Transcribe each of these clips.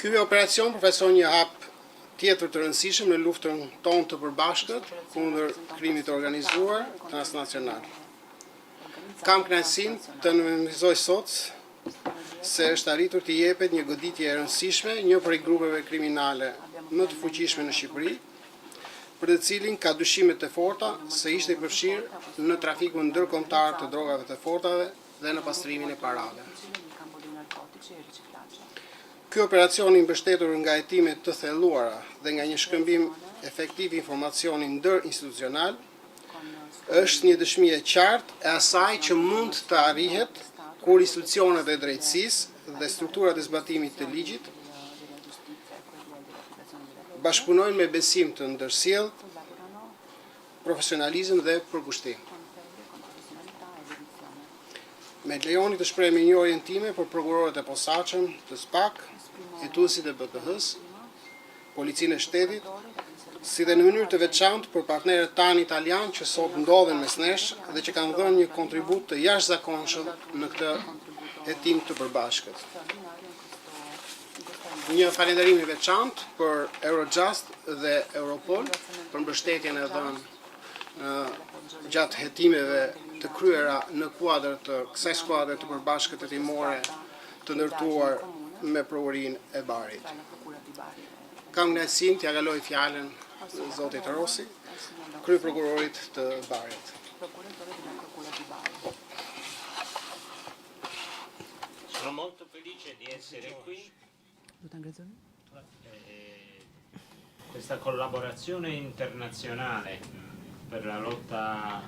Ky operacion përfaqëson një hap tjetër të rëndësishëm në luftën tonë të përbashkët kundër krimit të organizuar transnacional. Kam kënaqësinë të nënvizoj sot se është arritur të jepet një goditje e rëndësishme një prej grupeve kriminale më të fuqishme në Shqipëri, për të cilin ka dyshimet të forta se ishte i përfshirë në trafikun ndërkombëtar të drogave të fortave dhe në pastrimin e parave. Ky operacion i mbështetur nga hetime të thelluara dhe nga një shkëmbim efektiv informacioni ndërinstitucional është një dëshmi e qartë e asaj që mund të arrihet kur institucionet e drejtësisë dhe strukturat e zbatimit të ligjit bashkëpunojnë me besim të ndërsjellë, profesionalizëm dhe përkushtim. Me lejoni të shpreh mirënjohjen time për prokurorët e posaçëm të SPAK, hetuesit e BPH-s, Policinë e Shtetit, si dhe në mënyrë të veçantë për partnerët tanë italian që sot ndodhen mes nesh dhe që kanë dhënë një kontribut të jashtëzakonshëm në këtë hetim të përbashkët. Një falënderim i veçantë për Eurojust dhe Europol për mbështetjen e dhënë gjatë hetimeve të kryera në kuadër të kësaj skuadre të përbashkët hetimore të ndërtuar me provërinë e Barit. Kam kënaqësinë t'ia kaloj fjalën zotit Rossi, kryeprokurorit të Barit. Sono molto felice di essere qui. Questa collaborazione internazionale per la lotta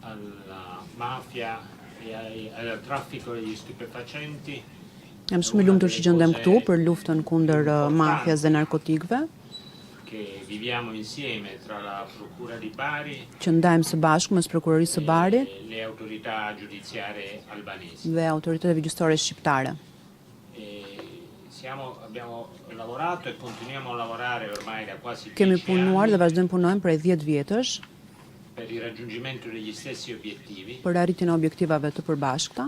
alla mafia e al traffico degli stupefacenti. Jam shumë i lumtur që gjendem këtu për luftën kundër mafias dhe narkotikëve. Che viviamo insieme tra la Procura di Bari Që ndajmë së bashku mes prokurorisë së Barit e le autorità giudiziarie albanesi. dhe autoriteteve gjyqësore shqiptare. Abbiamo lavorato e continuiamo a lavorare ormai da quasi 10 Kemi punuar anni dhe vazhdojmë punojmë prej 10 vjetësh per il raggiungimento degli stessi obiettivi. për arritjen e objektivave të përbashkëta.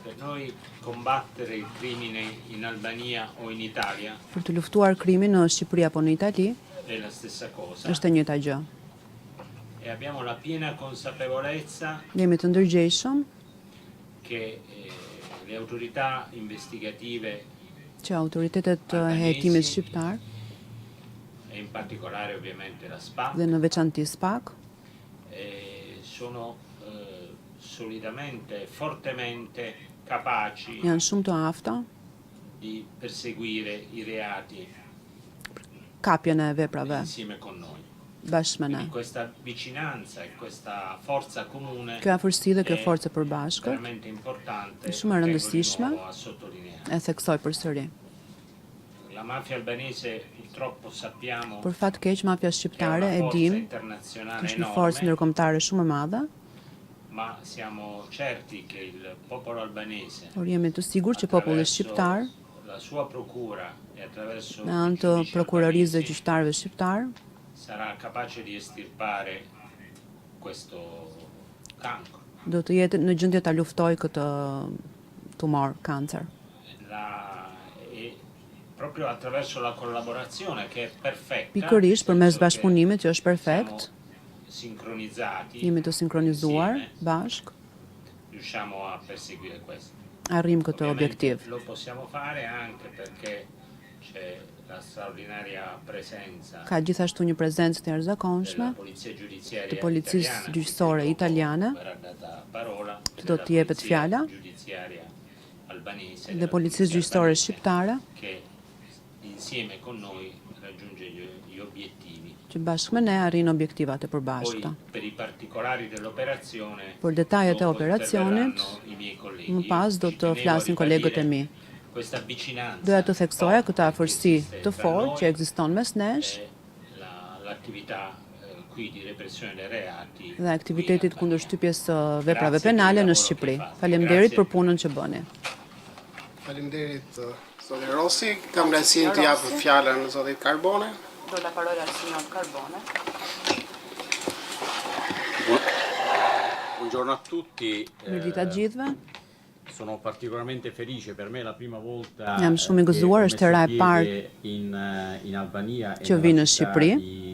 Per noi combattere il crimine in Albania o in Italia Për të luftuar krimin në Shqipëri apo në Itali è la stessa cosa. është e njëjta gjë. E abbiamo la piena consapevolezza Jemi të ndërgjegjshëm che le autorità investigative që autoritetet e hetimit shqiptar e in particolare ovviamente la SPA dhe në veçanti SPAK sono solidamente, fortemente capaci janë shumë të afta di perseguire i reati kapjen e veprave insieme con noi. bashkë me ne. Quindi questa vicinanza e questa forza comune Kjo afërsi dhe kjo è forcë e përbashkët veramente importante. è shumë e tengo di rëndësishme. nuovo a sottolineare. e theksoj përsëri. La mafia albanese purtroppo sappiamo Për fat keq, mafia che è shqiptare una e forza dim internazionale është një forcë enorme, ndërkombëtare shumë e madhe, ma siamo certi che il popolo albanese por jemi të sigurt që populli shqiptar la sua procura e attraverso me i anë të giudici prokurorisë dhe albanesi gjyqtarëve shqiptar sarà capace di estirpare questo cancro. do të jetë në gjendje ta luftojë këtë tumor, kancer. E proprio attraverso la collaborazione che è perfetta. Pikërisht përmes nel senso bashkëpunimit që është che perfekt, siamo sincronizzati, jemi të sinkronizuar insieme, bashk, riusciamo a perseguire questo. arrim këtë Ovviamente objektiv. lo possiamo fare anche perché c'è la straordinaria presenza Ka gjithashtu një prezencë të della jashtëzakonshme polizia giudiziaria të policisë italiana, gjyqësore che italiane, verrà data parola, që do della të jepet polizia fjala, giudiziaria albanese, dhe della policisë polizia gjyqësore albanese, shqiptare, che insieme con noi raggiunge gli obiettivi. që bashkë me ne arrin objektivat e Poi përbashkëta. per i particolari dell'operazione Për detajet e dopo operacionit, interverranno i miei colleghi. më pas do Ci të tenevo a flasin kolegët e ribadire mi. questa vicinanza Doja të theksoja këtë forte afërsi che esiste të tra fortë noi që ekziston mes nesh e l'attività qui di repressione dei reati dhe aktivitetit qui kundër in shtypjes së Albania. veprave Grazie per il penale në lavoro Shqipëri. che fate. Faleminderit Grazie. për punën që bëni. Faleminderit zotit Rossi, kam kënaqësinë të jap fjalën zotit Carbone. Do la parola al signor Carbone. Buongiorno a tutti. Mirë ditë të gjithëve. Sono particolarmente felice, per me è la prima volta Jam shumë i gëzuar, është hera e parë in Albania e që vi në nella città Shqipëri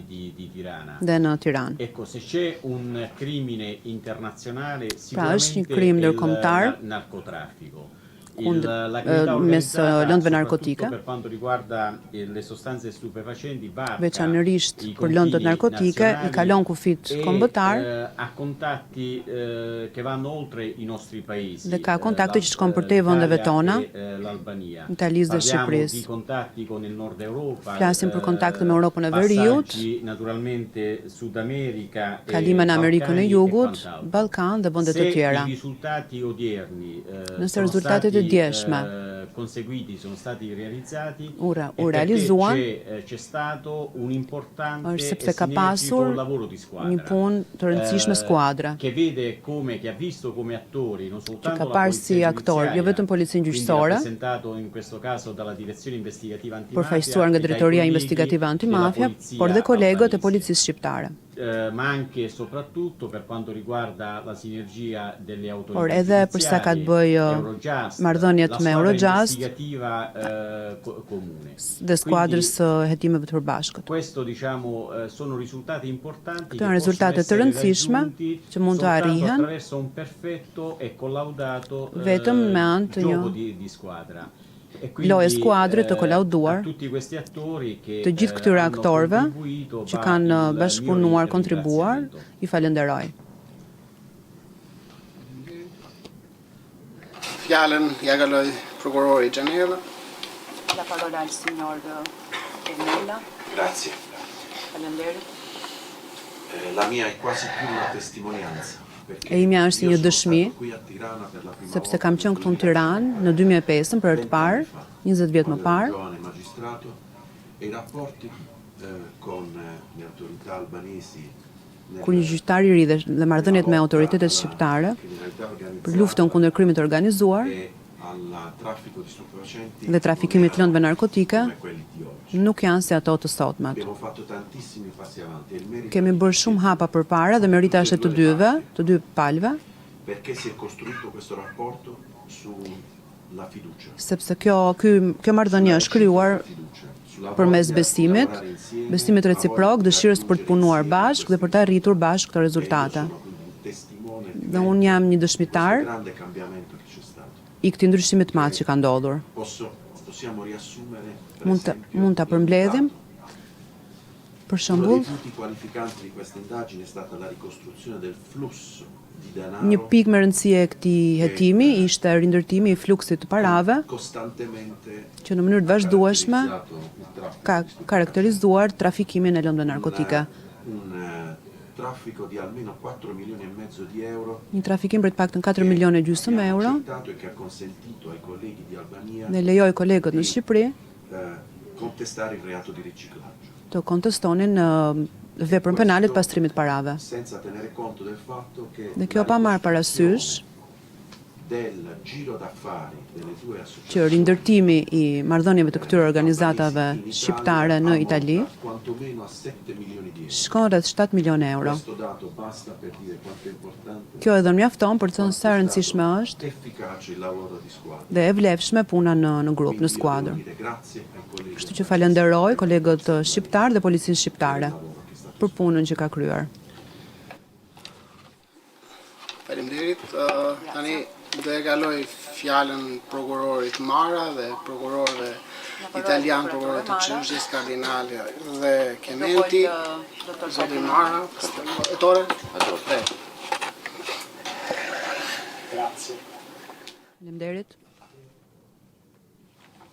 di Tirana. dhe në Tiranë. Ecco, se c'è un crimine internazionale Pra është një sicuramente krim è ndërkombëtar il narcotraffico. mes La criminalità organizzata, lëndëve soprattutto narkotike, per quanto riguarda le sostanze stupefacenti, varca veçanërisht i për lëndët confini narkotike, i nazionali kalon kufit e kombëtar ha contatti che vanno oltre i nostri paesi. dhe ka kontakte që shkon përtej vendeve tona, l'Albania. Italisë dhe Parliamo Shqipërisë. di contatti con il Nord Europa. Flasim për kontakte me Europën e Veriut, passaggi naturalmente Sud America kalime në Amerikën e Balcani Jugut, quant'altro. Ballkan dhe vende të Se tjera. i risultati odierni Nëse sono risultatet e stati, djeshme conseguiti, sono stati realizzati, u è perché realizuan, c'è stato un importante është e sepse ka sinergico pasur lavoro di squadra. një punë të rëndësishme skuadra, Che vede come, che ha visto come attori non që soltanto ka la parë polizia si aktor, jo giudiziaria, vetëm policinë quindi gjyqësore, rappresentato in questo caso dalla direzione investigativa antimafia, përfaqësuar nga e dai Drejtoria colleghi Investigative della Antimafia, polizia por dhe kolegët e albanese. policisë shqiptare. Ma anche e soprattutto per quanto riguarda la sinergia delle autorità Por edhe për sa ka të bëjë Eurojust, marrëdhëniet la me squadra Eurojust investigativa comune. dhe skuadrës së hetimeve të përbashkët. Questo diciamo sono risultati importanti Këto janë rezultate të rëndësishme që mund të arrihen attraverso un perfetto e collaudato vetëm me anë të gioco një di squadra. loje skuadre të kolauduar, të gjithë këtyre aktorëve që kanë bashkëpunuar, kontribuar, i falenderoj. Fjalën ja kaloj prokurori Xhanella. La parola al signor Tenella. Grazie. Falenderit. La mia è quasi più una testimonianza. E imja është si një dëshmi, sepse kam qenë këtu në Tiranë në 2005 për të parë, 20 vjet më parë, e i rapporti con le autorità albanesi kur një gjyqtar i ri dhe marrëdhëniet me autoritetet shqiptare për luftën kundër krimit të organizuar dhe trafikimit lëndëve narkotike nuk janë si ato të sotmet. Kemi bërë shumë hapa përpara dhe merita është e të dyve, të dy palëve, sepse kjo marrëdhënie është krijuar përmes besimit, besimit reciprok, dëshirës për të punuar bashkë dhe për të arritur bashkë këto rezultate. Dhe unë jam një dëshmitar i këtij ndryshimi të madh që ka ndodhur. Mund ta përmbledhim. Per shembull, një pikë me rëndësi e këtij hetimi ishte rindërtimi i fluksit të parave, që në mënyrë të vazhdueshme ka karakterizuar trafikimin e lëndëve narkotike. Një trafikim për të paktën 4,5 milionë euro dhe lejoi kolegët në Shqipëri të kontestonin veprën penale të pastrimit parave. Dhe kjo pa marrë parasysh që rindërtimi i marrëdhënieve të këtyre organizatave shqiptare në Itali shkon rreth 7 milionë euro. Kjo edhe mjafton për të thënë sa rëndësishme është dhe e vlefshme puna në grup, në skuadër. Kështu që falenderoj kolegët shqiptar dhe policinë shqiptare për punën që ka kryer. Faleminderit. Tani do e kaloj fjalën prokurorit Mara dhe prokurorëve italian, prokurorët të Çështjes, Kardinali dhe Kementi. Zoti Mara, Ettore? Grazie. Faleminderit.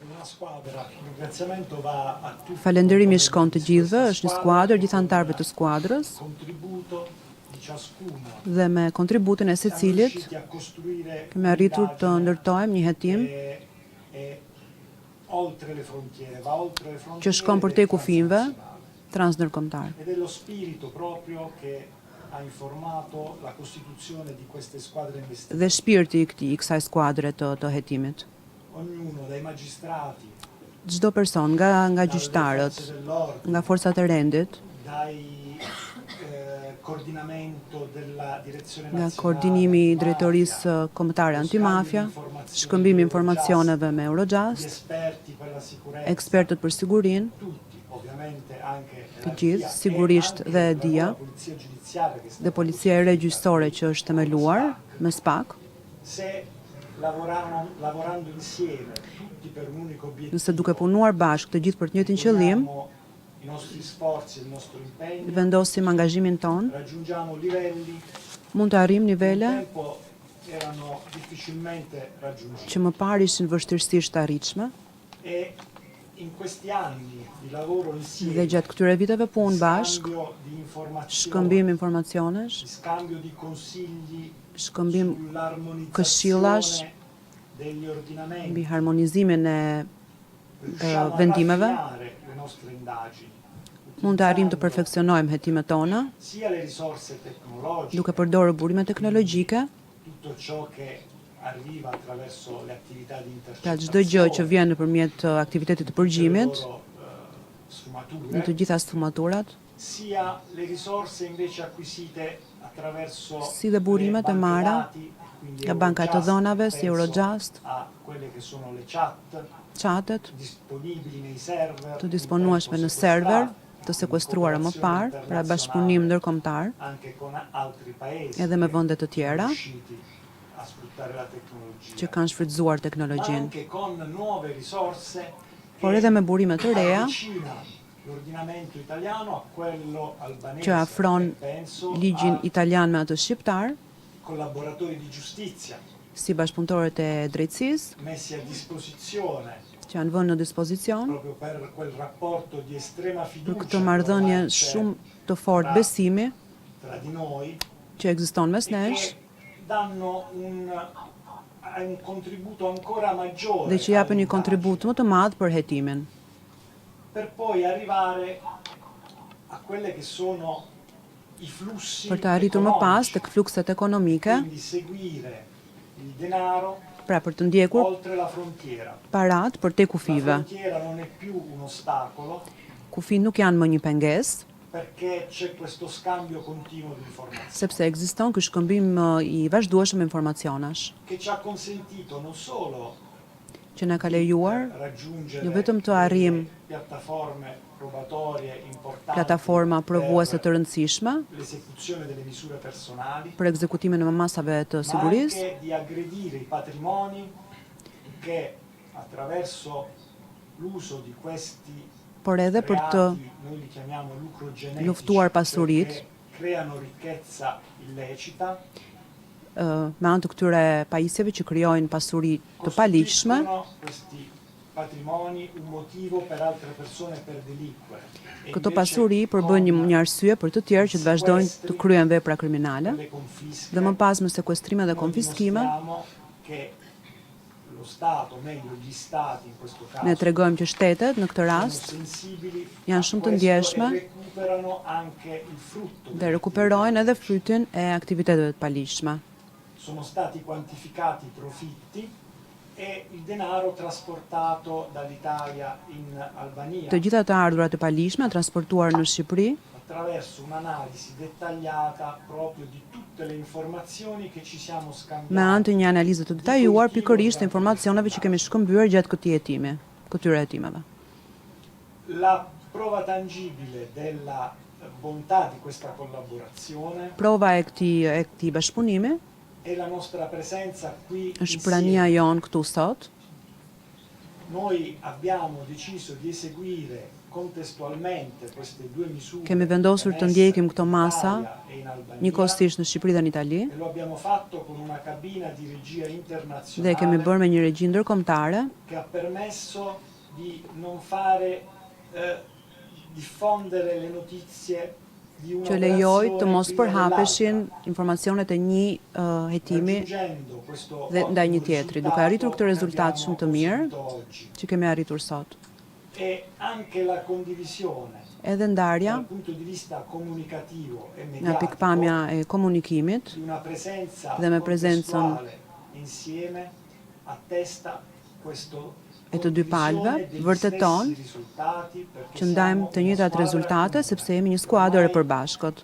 Una squadra, il ringraziamento va a tutti. Falenderimi shkon të gjithëve, është një skuadër, gjithë anëtarëve të skuadrës, Contributo di ciascuno. dhe me kontributin e secilit kemi arritur të ndërtojmë një hetim që shkon përtej kufive transndërkombëtar. Ed è lo spirito proprio che ha informato la costituzione di queste squadre investigative. Dhe shpirti i kësaj skuadre të hetimit. Ognuno dai magistrati, Çdo person nga gjyqtarët, nga forcat e rendit, dai coordinamento della direzione nga nazionale koordinimi i drejtorisë kombëtare antimafia, shkëmbimi informacioneve me Eurojust, ekspertët për sigurinë, të gjithë, sigurisht dhe DIA, dhe policia e regjistore që është themeluar me SPAK. Nëse duke punuar bashkë të gjithë për të njëjtin qëllim, vendosim angazhimin ton, mund të arrijmë nivele që më parë ishin vështirësisht arritshme. Dhe gjatë këtyre viteve punë bashk, shkëmbim informacionesh, shkëmbim këshillash mbi harmonizimin e vendimeve, mund të arrijmë të perfeksionojmë hetimet tona, duke përdorur burime teknologjike. Pra çdo gjë që vjen nëpërmjet aktivitetit të përgjimit, në të gjitha sfumaturat, si dhe burimet e marra nga banka të dhënave, si Eurojust, chatet, të disponueshme në server, të sekuestruara më parë, pra bashkëpunim ndërkombëtar, edhe me vende të tjera që kanë shfrytzuar teknologjinë. Por edhe me burime të reja që afron ligjin italian me atë shqiptar, si bashkëpunëtorët e drejtësisë, që janë vënë në dispozicion për këtë marrëdhënie shumë të fortë besimi që ekziston mes nesh, dhe që japin një kontribut më të madh për hetimin. Për të arritur më pas tek flukset ekonomike, pra për të ndjekur parat për te kufive. Kufit nuk janë më një pengesë, sepse ekziston ky shkëmbim i vazhdueshëm informacionesh, që na ka lejuar jo vetëm të arrijmë plataforma provuese të rëndësishme për ekzekutimin e masave të sigurisë, por edhe për të luftuar pasuritë me anë të këtyre pajisjeve që krijojnë pasuri të paligjshme, këto pasuri përbën një arsye për të tjerë që të vazhdojnë të kryen vepra kriminale, dhe më pas me sekuestrime dhe konfiskime. Ne tregojmë që shtetet, në këtë rast, janë shumë të ndjeshme dhe rekuperojnë edhe frytin e aktiviteteve të paligjshme. Sono stati quantificati i profitti e il denaro trasportato dall'Italia in Albania. Të gjitha të ardhurat e paligjshme transportuar në Shqipëri attraverso un'analisi dettagliata proprio di tutte le informazioni che ci siamo scambiati. Me anë të një analize të detajuar pikërisht të informacioneve që kemi shkëmbyer gjatë këtyre hetimeve. La prova tangibile della bontà di questa collaborazione. Prova e këtij bashkëpunimi e la nostra presenza qui është prania jonë këtu sot. Noi abbiamo deciso di eseguire contestualmente queste due misure. Kemi vendosur të ndjekim këto masa njëkohësisht në Shqipëri dhe në Itali. E lo abbiamo fatto con una cabina di regia internazionale. Dhe kemi bërë me një regji ndërkombëtare che ha permesso di non fare diffondere le notizie që lejoj të mos përhapeshin informacionet e një hetimi dhe ndaj një tjetri, duke arritur këtë rezultat shumë të mirë që kemi arritur sot. Edhe ndarja nga pikpamja e komunikimit dhe me prezencën e të dy palëve vërteton që ndajmë të njëjtat rezultate sepse jemi një skuadër e përbashkët.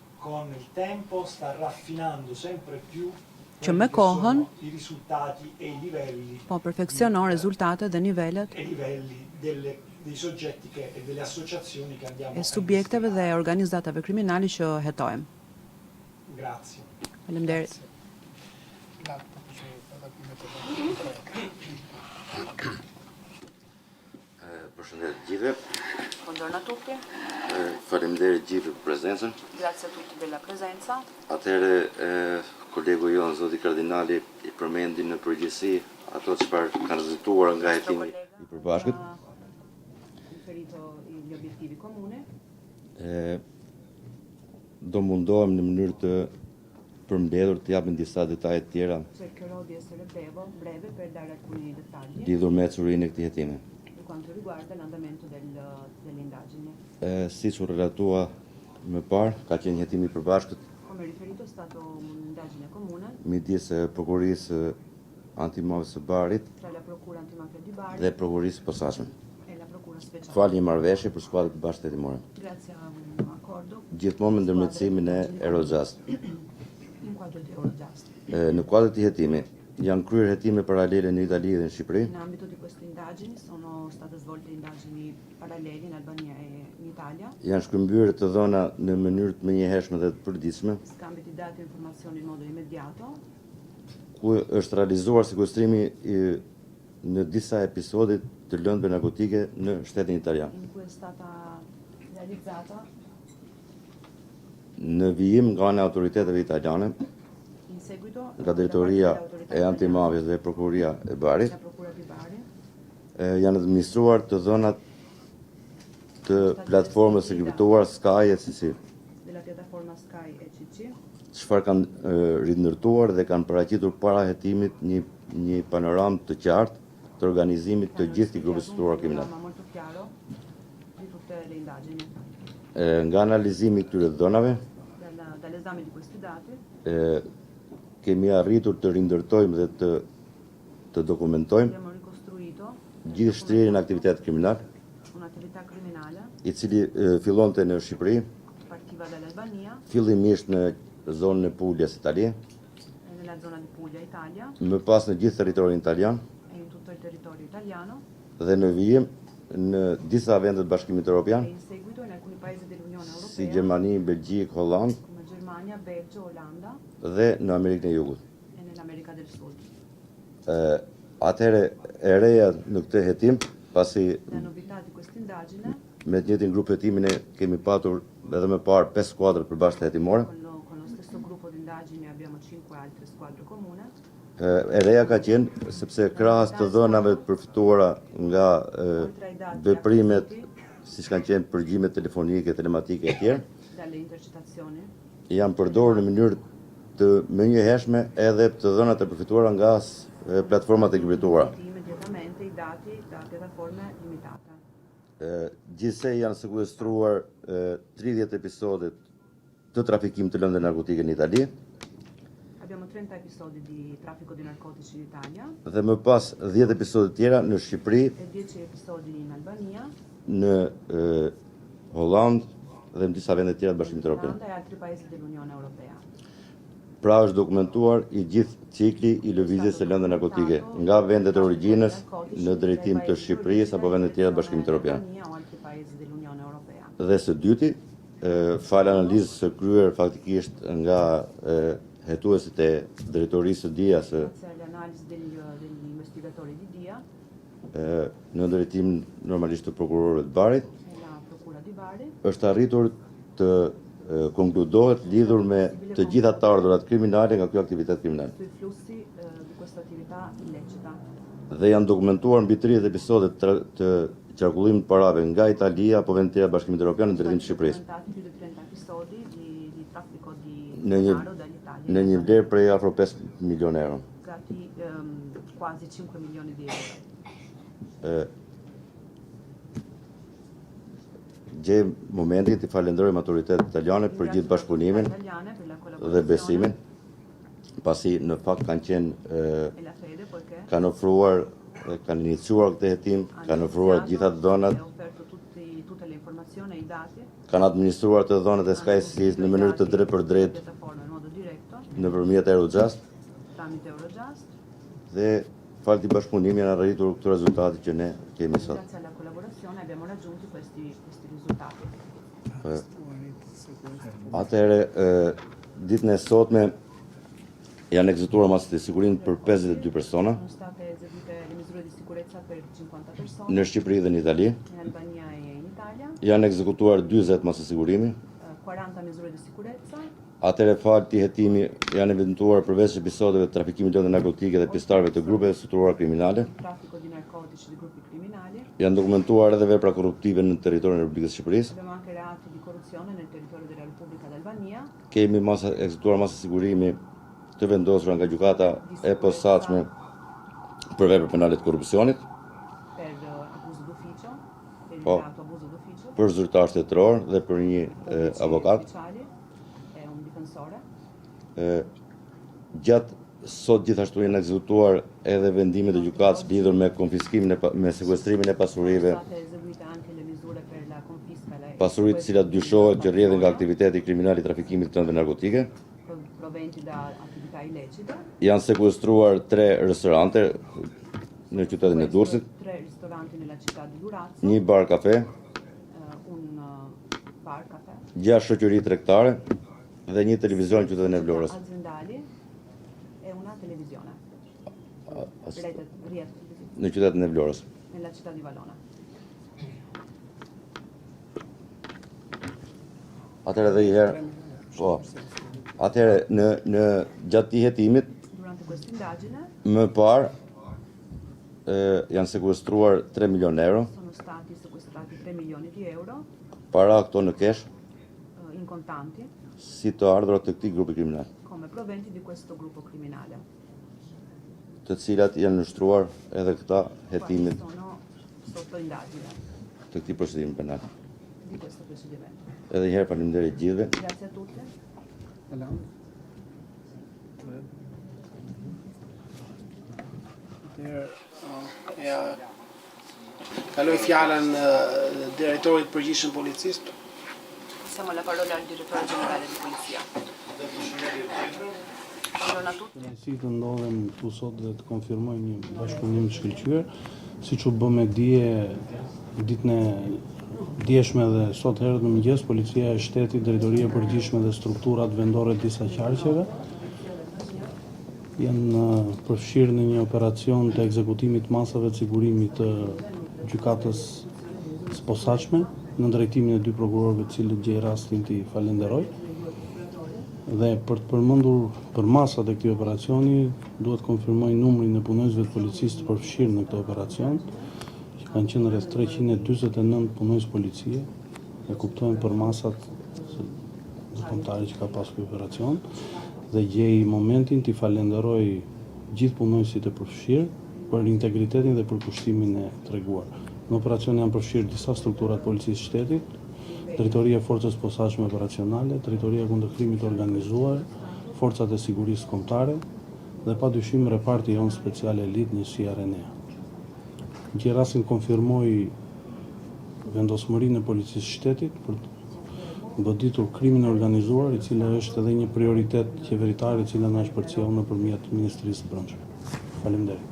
që me kohën i risultati e i livelli po perfeksionon rezultatet dhe nivelet dei soggetti e delle associazioni che andiamo e subjekteve dhe organizatave kriminali që hetojmë. Grazie. Faleminderit. Përshëndetje gjithëve. Buongiorno a tutti. Faleminderit gjithë për prezencën. Grazie a tutti della presenza. Atëherë kolegu jonë zoti kardinali i përmendi në përgjithësi ato çfarë kanë rezultuar nga hetimi i përbashkët. Riferito gli obiettivi comuni. Do mundohem në mënyrë të përmbledhur të japim disa detaje të tjera Cercherò di essere breve per dare alcuni dettagli lidhur me ecurinë e këtij hetimi. per quanto riguarda l'andamento delle indagini. Siç u relatua më parë, ka qenë hetimi i përbashkët Come riferito è stato un'indagine comune midis prokurisë antimafie së Barit tra la Procura Antimafia di Bari dhe prokurisë posaçme. e la Procura Speciale. Fal një marrëveshje për skuadrën e bashkë hetimore. Grazie a un accordo Gjithmonë me ndërmjetësimin e Eurojust. in quadro di Eurojust. Në kuadër të hetimi, janë kryer hetime paralele në Itali dhe në Shqipëri. In ambito di queste indagini sono state svolte indagini paralleli in Albania e in Italia, Janë shkëmbyer të dhëna në mënyrë të menjëhershme dhe të përditshme, scambi di dati e informazioni in modo immediato, ku është realizuar sekuestrimi në disa episode të lëndëve narkotike në shtetin italian. in cui è stata realizzata Në vijim nga ana e autoriteteve italiane, in seguito nga drejtoria e antimafjes dhe prokuria e Barit, la Procura di Bari janë administruar të dhënat të platformës së kriptuar Sky ECC, della piattaforma Sky ECC, çfarë kanë rindërtuar dhe kanë paraqitur para hetimit një panoramë të qartë të organizimit të gjithë i grupit strukturar kriminal. ma molto chiaro di tutte le indagini. Nga analizimi i këtyre dhënave, Dall'esame di questi dati kemi arritur të rindërtojmë dhe të dokumentojmë abbiamo ricostruito gjithë shtrirjen e aktivitetit kriminal, un'attività criminale i cili fillonte në Shqipëri, partiva dall'Albania fillimisht në zonën e Puglia Itali, nella zona di Puglia, Italia më pas në gjithë territorin italian e in tutto il territorio italiano dhe në vijim në disa vende të Bashkimit Evropian, e in seguito in alcuni paesi dell'Unione si Europea Gjermani, Belgjik, Holland come Germania, Belgio, Olanda dhe në Amerikën e Jugut. e nell'America del Sud. Atëherë e reja në këtë hetim, pasi La novità di questa indagine me të njëjtin grup hetimin e kemi patur edhe më parë 5 skuadra përbashkëta hetimore. con lo stesso gruppo di indagini abbiamo 5 altre squadre comuni. E reja ka qenë sepse krahas të dhënave të përfituara nga veprimet siç kanë qenë përgjimet telefonike, telematike e tjerë, Dalle intercettazioni janë përdorur në mënyrë të menjëhershme edhe të dhënat e përfituara nga platformat e kriptuara. immediatamente i dati da piattaforme limitate. Gjithsej janë sekuestruar 30 episode të trafikimit të lëndëve narkotike në Itali Abbiamo 30 episodi di traffico di narcotici in Italia dhe më pas 10 episode tjera në Shqipëri, e 10 episodi in Albania, në Holland dhe në disa vende tjera të Bashkimit Evropian. Olanda e altri paesi dell'Unione Europea. Pra është dokumentuar i gjithë cikli i lëvizjes së lëndëve narkotike nga vendet e origjinës në drejtim të Shqipërisë apo vende tjera të Bashkimit Evropian. Albania o altri paesi dell'Unione Europea. Dhe së dyti, fal analizës së kryer faktikisht nga hetuesit e drejtorisë së DIA-s Grazie alle analisi degli investigatori di DIA në drejtim normalisht të prokurorit të Barit, e la Procura di Bari është arritur të konkludohet lidhur me të gjitha të ardhurat kriminale nga ky aktivitet kriminal. sui flussi di questa attività illecita. Dhe janë dokumentuar mbi 30 episode të qarkullimit të parave nga Italia apo vende tjera të Bashkimit Evropian në drejtim të Shqipërisë, Documentati più di 30 episodi di traffico di në një denaro dall'Italia. në një vlerë prej afro 5 milionë euro. Gatti quasi 5 milioni di euro. Gjej momentin të falenderojmë autoritetet italiane për gjithë bashkëpunimin Italiane per la dhe collaborazione besimin, pasi në fakt kanë qenë e la fede poiché kanë ofruar, kanë iniciuar këtë hetim, kanë ofruar gjitha të dhënat, ha offerto tutte le informazioni e i dati kanë administruar të dhënat e SkySeas në mënyrë të drejtë për drejtë piattaforma in modo diretto nëpërmjet Eurojust programit Eurojust. Dhe falë të bashkëpunimi janë arritur këtë rezultati që ne kemi sot. Grazie alla collaborazione abbiamo raggiunto questi risultati. Atëherë, ditën e sotme janë ekzekutuar masat e sigurimit për 52 persona Sono state eseguite le misure di sicurezza per 50 persone në Shqipëri dhe në Itali. in Albania e in Italia, Janë ekzekutuar 40 masat e sigurimi. 40 misure di sicurezza. Atëherë falë të jetimi janë evidentuar përveç episodeve të trafikimit të narkotike dhe pjesëtarëve të grupeve strukturuara kriminale. Traffico di narcotici di gruppi criminali. Janë dokumentuar edhe vepra korruptive në territorin e Republikës së Shqipërisë. Abbiamo anche reati di corruzione nel territorio della Repubblica d'Albania. Kemi ekzekutuar masa sigurimi të vendosura nga gjykata e posaçme për vepra penale të korrupsionit, Per abuso d'ufficio, per il Po. reato abuso d'ufficio. për zyrtar shtetëror dhe për një avokat. Ufficiali e un difensore. Gjatë sot gjithashtu janë ekzekutuar edhe vendimet e gjykatës lidhur me konfiskimin me sekuestrimin e pasurive, Sono state eseguite anche le misure per la confisca e pasuritë të cilat dyshohet që rrjedhin nga aktiviteti kriminal i trafikimit të rëndëve narkotike. proventi da attività illecite. Janë sekuestruar 3 restorante në qytetin e Durrësit, 3 ristoranti nella città di Durazzo, një bar kafe, un bar caffè, 6 shoqëri tregtare dhe një televizion në qytetin e Vlorës. aziendali e una televisione. Rete televisiva Në qytetin e Vlorës. nella città di Valona. Atëherë edhe një herë, po. Atëherë në gjatë këtij hetimit Durante questa indagine më parë janë sekuestruar 3 milionë euro, sono stati sequestrati 3 milioni di euro para këto në kesh, in contanti si të ardhurat të këtij grupi kriminal, come proventi di questo gruppo criminale. të cilat janë nështruar edhe këta hetimit Quali sono sotto indagine të këtij procedimi penal. di questo procedimento. Edhe një herë faleminderit gjithëve. Grazie a tutti. Kaloj fjalën drejtorit përgjithshëm policisë. Siamo la parola al direttore generale di polizia. Buongiorno a tutti. Si të ndodhem këtu sot dhe të konfirmoj një bashkëpunim të shkëlqyer, siç u bë me dije ditën e djeshme dhe sot herët në mëngjes, Policia e Shtetit, Drejtoria e Përgjithshme dhe strukturat vendore të disa qarqeve janë përfshirë në një operacion të ekzekutimit masave të sigurimit të gjykatës së posaçme në drejtimin e 2 prokurorëve të cilët gjej rastin t'i falenderoj. Dhe për të përmendur për masat e këtij operacioni, duhet konfirmoj numrin e punojësve të policisë të përfshirë në këtë operacion, që kanë qenë rreth 349 punojës policie, e kuptojnë për masat kontare që ka pasur ky operacion, dhe gjej momentin t'i falenderoj gjithë punojësit e përfshirë për integritetin dhe për kushtimin e treguar. Në operacion janë përfshirë disa strukturat policisë shtetit, Drejtoria e Forcës Posaçme Operacionale, Drejtoria kundër krimit organizuar, Forcat e Sigurisë Kombëtare dhe padyshim reparti jon special elit njësia Renea. Në këtë rastin konfirmoj vendosmërinë e policisë shtetit për të goditur krimin e organizuar, i cili është edhe një prioritet qeveritar, i cili na është përcjellur nëpërmjet Ministrisë së Brendshme. Faleminderit.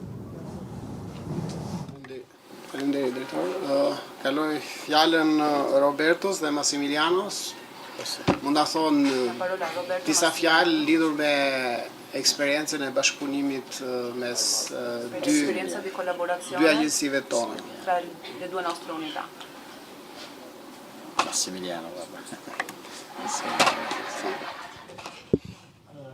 Faleminderit drejtor. Kaloj fjalën Robertos dhe Massimilianos. Mund ta thonë disa fjalë lidhur me eksperiencën e bashkëpunimit mes L'esperienza di dy collaborazione agjensive tona. tra le due nostre unità. Massimiliano, guarda.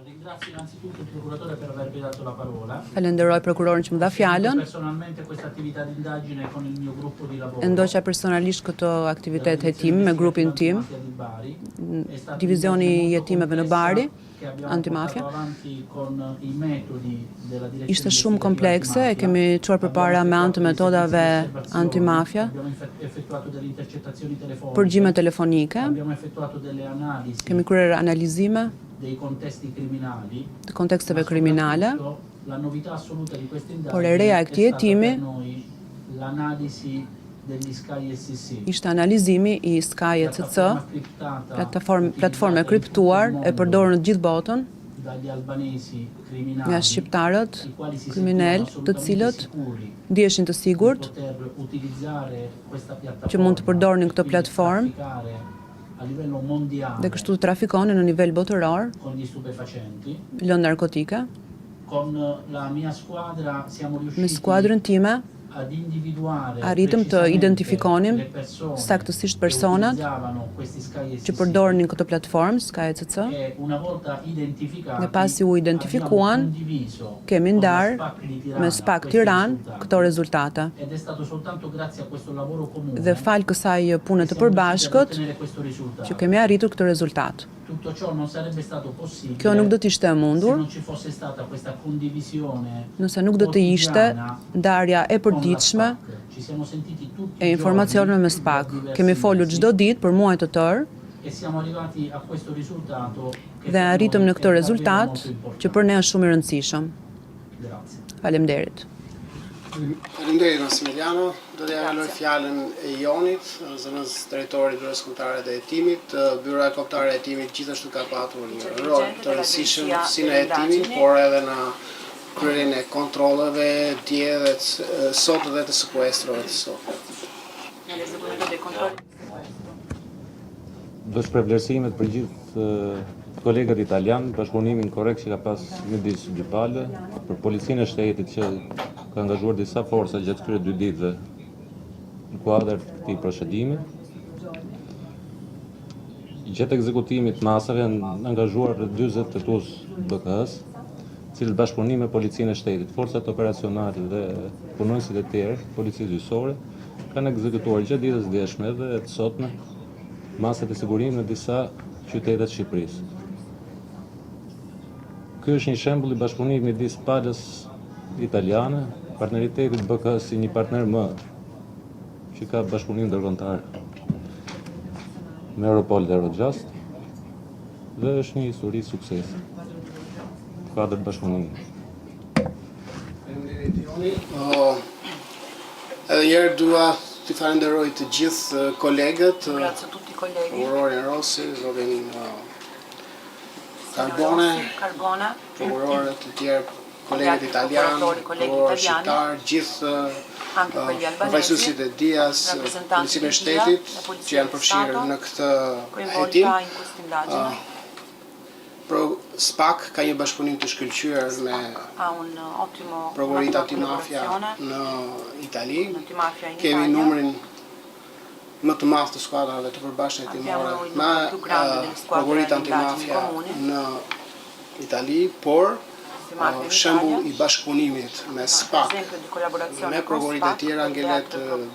Ringrazio innanzitutto il procuratore per avermi dato la parola. Falenderoj prokurorin që më dha fjalën. Personalmente questa attività di indagine con il mio gruppo di lavoro. Ndoqa personalisht këtë aktivitet hetimi me grupin tim, divizioni i jetimeve në Bari, antimafia. Ishte shumë komplekse, e kemi çuar përpara me anë të metodave antimafia, përgjime telefonike, kemi kryer analizime të konteksteve kriminale, por e reja e këtij hetimi ishte analizimi i Sky ECC, platforme kriptuar e përdorur në gjithë botën, dagli albanesi nga criminali shqiptarët i quali si kriminal, sentivano të cilët sicuri ndjeshin të sigurt poter utilizzare questa piattaforma që mund të përdornin këtë e quindi platformë trafficare a livello mondiale dhe kështu të trafikonin në nivel botëror con gli stupefacenti. lëndë narkotike. Con la mia squadra siamo Me riusciti skuadrën time ad individuare arritëm të precisamente identifikonim le persone saktësisht che personat utilizzavano questi Sky që përdornin këtë platformë Sky ECC. e una volta identificati Dhe pasi u identifikuan, abbiamo condiviso kemi con la ndarë SPAC di Tirana me SPAK questi Tiran risultati. këto rezultate. Ed è stato soltanto grazie a questo lavoro comune Dhe fal kësaj pune të che siamo riusciti ad përbashkët ottenere questo risultato. që kemi arritur këtë rezultat. Tutto ciò non sarebbe stato possibile Kjo nuk do të ishte e se mundur non ci fosse stata questa condivisione nëse nuk do të ishte ndarja e përditshme Ci siamo sentiti tutti e informacioneve me SPAK. Kemi folur çdo ditë për muaj të tërë e siamo arrivati a questo risultato che dhe per noi arritëm në è këtë davvero rezultat molto importante. që për ne është shumë i rëndësishëm. Grazie. Faleminderit. Faleminderit Massimiliano. Do t'ja jaloj fjalën e Jonit, zënës drejtori i Byrës Kombëtare të Hetimit. Byra Kombëtare e Hetimit gjithashtu ka patur një rol të rëndësishëm si në hetimin, por edhe në kryerjen e kontrolleve dje dhe sot dhe të sekuestrove të sot. Do shpërvlerësimet për gjithë kolegët italianë, bashkëpunimin korrekt që ka pas midis dy palëve, për policinë e shtetit që ka angazhuar disa forca gjatë këtyre 2 ditëve në kuadër të këtij procedimi. Gjatë ekzekutimit të masave janë angazhuar 40 tetues BK-s, cilët bashkëpunim me policinë e shtetit, forcat operacionale dhe punonësit e tjerë, policisë gjyqësore, kanë ekzekutuar gjatë ditës djeshme dhe të sotme masat e sigurimit në disa qytete të Shqipërisë. Ky është një shembull i bashkëpunimit midis palës italiane, partneritetit BK si një partner më që ka bashkëpunim ndërkombëtar me Europol dhe Eurojust dhe është një histori suksesi. Kuadër bashkëpunimit. Faleminderit Joni. Edhe njerë dua të falenderoj të gjithë kolegët, prokurorin Rossi, zotin Carbone, prokurorët të tjerë, kolegët italianë, prokurorët shqiptarë, gjithë përfaqësuesit e Dias, policinë e shtetit që janë përfshirë në këtë hetim. SPAK ka një bashkëpunim të shkëlqyer me prokuroritë antimafia në Itali. Kemi numrin më të madh të skuadrave të përbashkëta hetimore me prokuroritë antimafia në Itali, por shembull i bashkëpunimit me SPAK me prokuroritë e tjera ngelet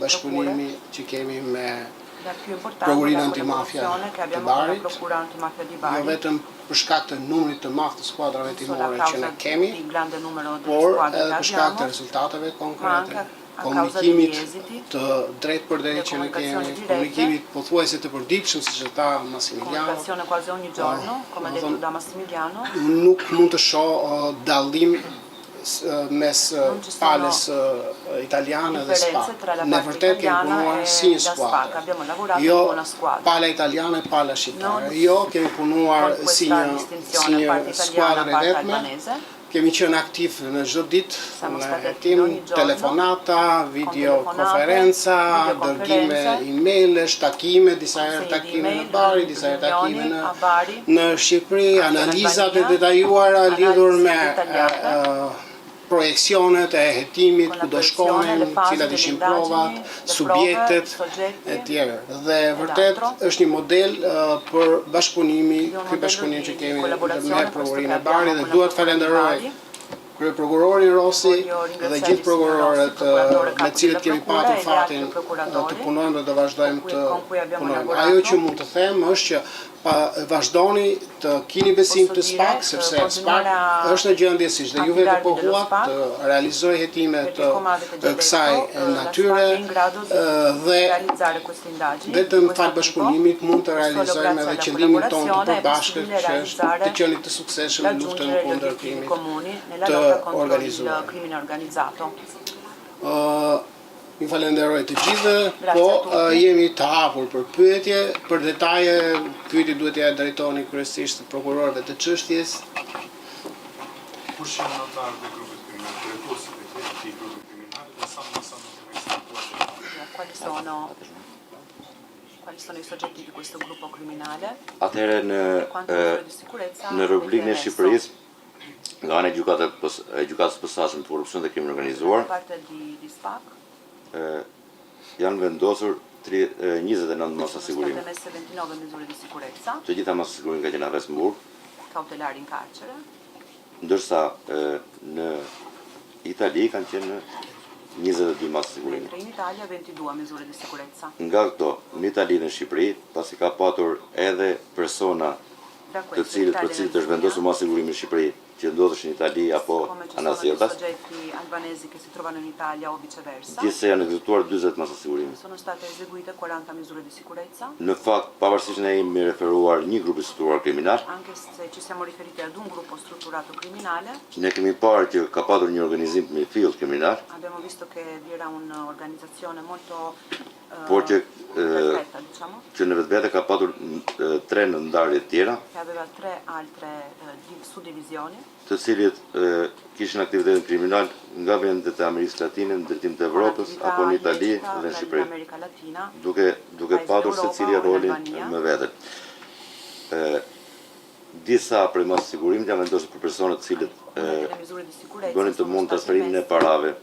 bashkëpunimi që kemi me Prokurinë antimafia të Barit, jo vetëm për shkak të numrit të madh të skuadrave hetimore që ne kemi, por edhe për shkak të rezultateve konkrete, komunikimit të drejtë për drejtë që ne kemi, komunikimit pothuajse të përditshëm siç e tha Massimiliano. Nuk mund të shoh dallim mes palës italiane dhe SPAK. Ne vërtet kemi punuar si një skuadër. Jo pala italiane, pala shqiptare. Jo kemi punuar si një skuadër e vetme. Kemi qenë aktiv në çdo ditë në hetim, telefonata, videokonferenca, dërgime e-mailesh, takime, disa herë takime në Bari, disa herë takime në Shqipëri, analizat e detajuara lidhur me projekcionet e hetimit, ku do shkonin, cilat ishin provat, subjektet e tjerë. Dhe vërtet është një model për bashkëpunimi, ky bashkëpunim që kemi me Prokurinë e Barit dhe duhet falenderoj kryeprokurorin Rossi dhe gjithë prokurorët me cilët kemi patur fatin të punojmë dhe do vazhdojmë të punojmë. Ajo që mund të them është që vazhdoni të keni besim të SPAK, sepse SPAK është në gjendje siç dhe juve po huat të realizoj hetime të kësaj natyre dhe vetëm fal bashkëpunimit mund të realizojmë edhe qëllimin tonë të përbashkët që është të qenit të suksesshëm në luftën kundër krimit të organizuar. Ju falenderoj të gjithë, po jemi të hapur për pyetje, për detaje, pyetje duhet ja drejtoni kryesisht prokurorëve të çështjes. Kush janë anëtarët e grupit kriminal, drejtuesit e këtij grupi kriminal dhe sa masa do të ekzekutuar? Quali sono i soggetti di questo gruppo criminale? Atëherë në Republikën e Shqipërisë, nga ana e gjykatës posaçme për korrupsion dhe krim organizuar, janë vendosur 29 masa sigurimi. Të gjitha masa sigurimi ka qenë arrest në burg, Cautelari in carcere. Ndërsa në Itali kanë qenë 22 masa sigurimi. Mentre in Italia 22 misure di sicurezza. Nga këto, në Itali dhe në Shqipëri, pasi ka patur edhe persona për cilët është vendosur masa sigurimi në Shqipëri, që ndodheshin në Itali apo anasjeltas, Soggetti albanesi che si trovano in Italia o viceversa. gjithse janë ekzekutuar 40 masa sigurimi. Sono state eseguite 40 misure di sicurezza. Në fakt, pavarësisht ne jemi referuar një grup i strukturator kriminal, Anche se ci siamo riferiti ad un gruppo strutturato criminale, ne kemi parë që ka patur një organizim me fill kriminal, abbiamo visto che vi era un'organizzazione molto por që perfetta, diciamo, që në vetvete ka patur 3 ndarje tjera, che aveva 3 altre suddivisioni, të cilit kishin aktivitetin kriminal nga vendet e Amerikës Latine në drejtim të Evropës apo në Itali dhe në Shqipëri, America Latina, duke patur secili rolin me vete. Disa prej masë sigurimit janë vendosur për personat të cilët le misure di sicurezza bënin të mund trasferimin e parave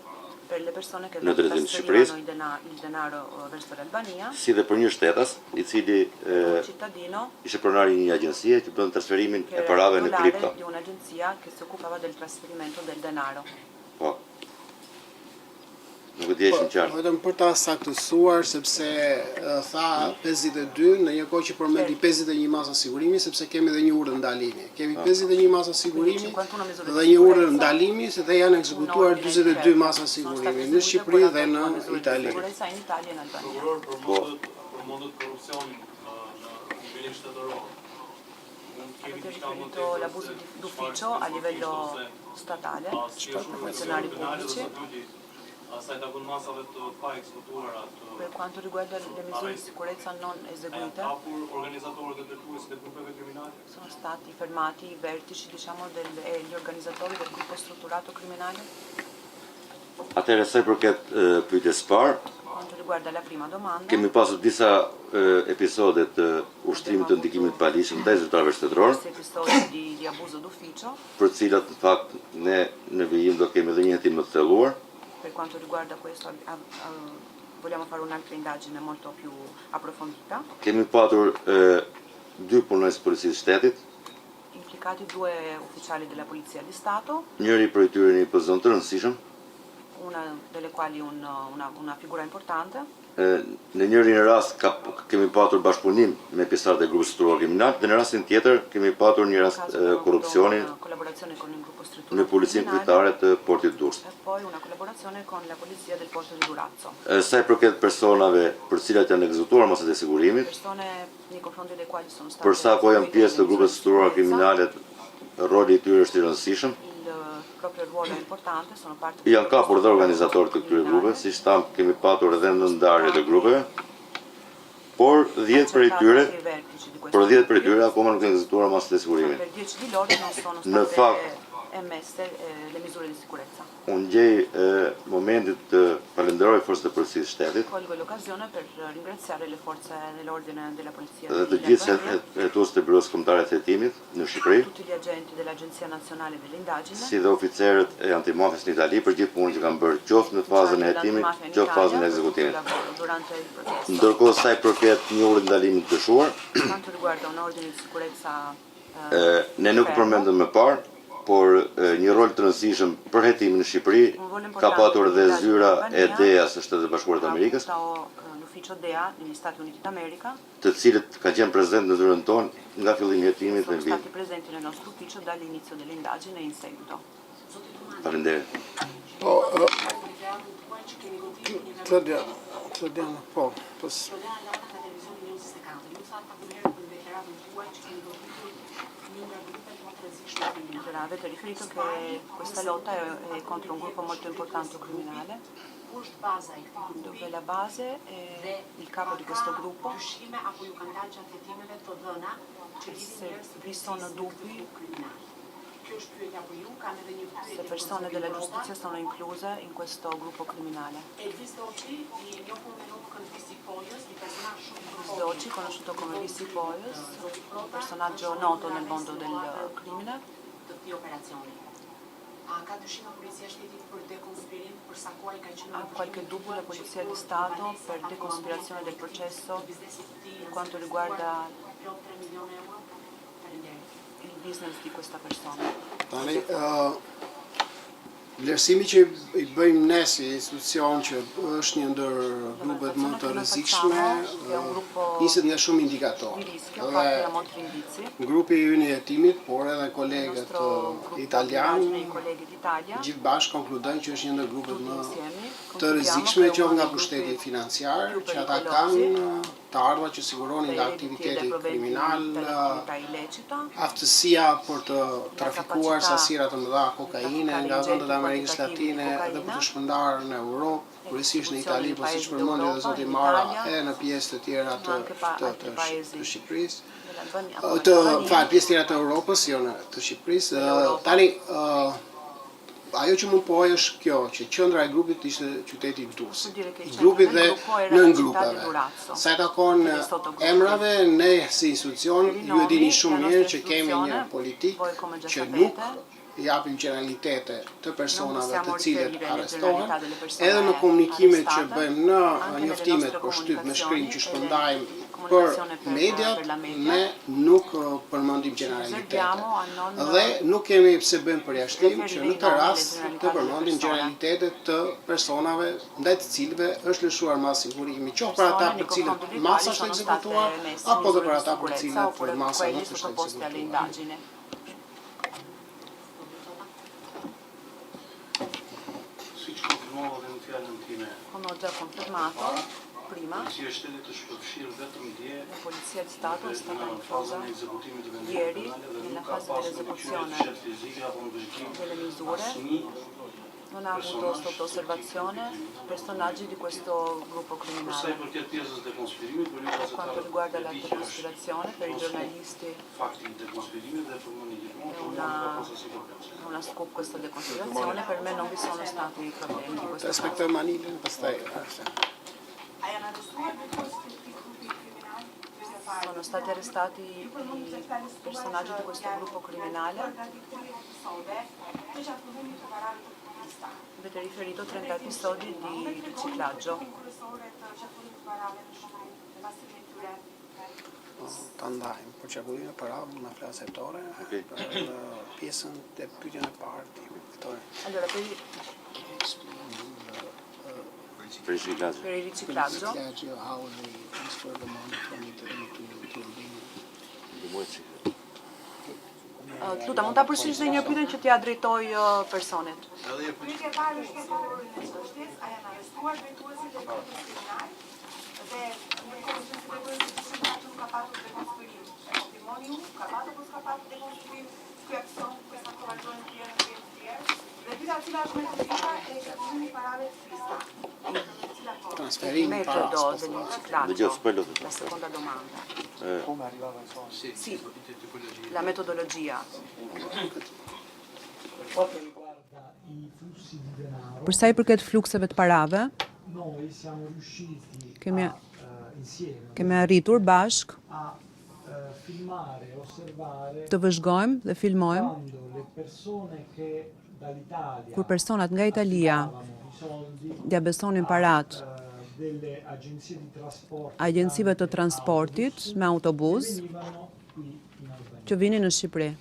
per le persone che në drejtim të Shqipërisë, il denaro verso l'Albania, si dhe për një shtetas i cili cittadino ishte pronari i një agjencie që bën transferimin e parave në kripto. di un'agenzia che si occupava del trasferimento del denaro. Po. Nuk e di është në qartë. Vetëm për ta saktësuar, sepse tha 52, në një kohë që përmendi 51 masa sigurimi, sepse kemi dhe një urdhër ndalimi. Kemi 51 masa sigurimi dhe një urdhër ndalimi dhe janë ekzekutuar 42 masa sigurimi në Shqipëri dhe në Itali. Prokuror përmendet korrupsionin në nivelin shtetëror. Avete riferito l'abuso d'ufficio a livello statale, funzionari pubblici. Per quanto riguarda le misure di sicurezza non eseguite, sono stati fermati i vertici, diciamo, gli organizzatori del gruppo strutturato criminale? Atëherë sa i përket pyetjes së parë, Quanto riguarda la prima domanda, kemi pasur disa episode të ushtrimit të ndikimit të paligjshëm ndaj zyrtarëve shtetëror, questi episodi di abuso d'ufficio, për të cilat në fakt ne në vijim do kemi edhe një hetim më të thelluar. per quanto riguarda questo vogliamo fare un'altra indagine molto più approfondita. Kemi patur 2 punonjës policisë shtetit, Implicati 2 ufficiali della Polizia di Stato, njëri prej tyre në një pozicion të rëndësishëm, una delle quali una figura importante. Në njërin rast kemi patur bashkëpunim me pjesëtarët e grupit strukturator kriminal dhe në rastin tjetër kemi patur një rast korrupsioni në policinë kryetare të portit Durrës. E poi una collaborazione con la polizia del porto di Durazzo. Sa i përket personave për cilat janë ekzekutuar masat e sigurimit, Persone nei confronti delle quali sono state për sa ko janë pjesë të grupit strukturator kriminale, roli i tyre është i rëndësishëm. Il proprio ruolo è importante, sono parte Janë kapur dhe organizatorët të këtyre grupeve, siç tam kemi patur edhe në ndarje të grupeve, por 10 prej tyre akoma nuk janë ekzekutuar masat e sigurimit. Per 10 di loro non sono Në state fakt, emesse le misure di sicurezza. unë gjej momentit të falenderoj forcat e policisë shtetit Colgo l'occasione per ringraziare le forze dell'ordine della polizia dhe të di gjithë Albania, hetuesit e Byros Kombëtare të Hetimit në Shqipëri, tutti gli agenti dell'Agenzia Nazionale delle Indagini, si dhe oficerët e antimafis në Itali për gjithë punën që kanë bërë qoftë në fazën e hetimit, qoftë fazën e ekzekutimit. durante il processo. Ndërkohë sa i përket një urdhë ndalimi të dëshuar, Quanto riguarda un ordine di sicurezza ne nuk përmendëm më parë, por një rol të rëndësishëm për hetimin në Shqipëri ka patur dhe zyra e DEA së Shtetet e Bashkuara të Amerikës, l'ufficio DEA negli Stati Uniti d'America, të cilët kanë qenë prezent në zyrën tonë nga fillimi i hetimit sono në vit. stati presenti nel nostro ufficio dall'inizio dell'indagine e in seguito. Faleminderit. Po, Claudiana, po, Avete riferito che questa lotta è contro un gruppo molto importante criminale, dove la base è il capo di questo gruppo. Se vi sono dubbi Se persone della giustizia sono incluse in questo gruppo criminale. Doci, conosciuto come Vissi Poyos, un personaggio noto nel mondo del crimine. Ha qualche dubbio la Polizia di Stato per deconspirazione del processo per quanto riguarda il business di questa persona? Vlerësimi që I bëjmë ne si institucion që është një ndër grupet më të rrezikshme, niset nga shumë indikatorë. Dhe grupi ynë I hetimit, por edhe kolegët italianë, gjithë bashkë konkludojnë që është një ndër grupet më të rrezikshme qoftë nga pushteti financiar, që ata kanë të ardhur që siguronin nga aktiviteti kriminal, aftësia për të trafikuar sasira të mëdha kokaine nga vendet e Amerikës Latine dhe për të shpërndarë në Europë, kryesisht në Itali, por siç përmendi edhe zoti Mara, e në pjesë të tjera të Shqipërisë. Pjesë të tjera të Europës, jo të Shqipërisë. Tani ajo që mund pojë është kjo, që qendra e grupit ishte qyteti Durrësi. Grupi dhe nën grupeve. Sa I takon emrave, ne si institucion ju e dini shumë mirë që kemi një politikë që nuk japim generalitete të personave të cilët arrestohen, edhe në komunikimet që bëjmë në njoftimet për shtyp me shkrim që shpërndajmë për mediat, ne nuk përmendim generalitetet. Dhe nuk kemi pse bëjmë përjashtim që në këtë rast të përmendim generalitetet të personave ndaj të cilëve është lëshuar masë sigurimi, qoftë për ata për cilët masa është ekzekutuar, apo dhe për ata për cilët masa nuk është ekzekutuar. Come ho già confermato prima, la Polizia di Stato è stata inclusa ieri nella fase dell'esecuzione delle misure. Non ha avuto sotto osservazione personaggi di questo gruppo criminale. Per quanto riguarda la deconspirazione, per I giornalisti è una scoop questa deconspirazione, per me non vi sono stati problemi di questo Sono stati arrestati I personaggi di questo gruppo criminale. Avete riferito 30 episodi di riciclaggio. Ta ndajmë për qarkullimin e parave në flasë hetore, për pjesën e pyetjen e parë hetore. Allora, per il riciclaggio. How they transfer the money from Italy to Albania. Luta, mund ta përshkruash një pyetje që t'ia drejtoj personit. Pyetja e parë është ke parë vështirësi, a janë arrestuar drejtuesit e grupit kriminal dhe në kohë që nuk ka patur dekonspirim. Konfirmoni ju, ka patur apo s'ka patur dekonspirim ky aksion, questa collaborazione tjerë në tjerë. Dhe pyetja cila është më e rëndësishme e shërbimit parave fista. Trasferimi metodo del riciclaggio. La seconda domanda. Come arrivava ai soldi? Sì, la metodologia. Për sa I përket flukseve të parave, kemi arritur bashk të vëzhgojmë dhe filmojmë kur personat nga Italia ja besonin parat agjencive të transportit me autobus që vinin në Shqipëri.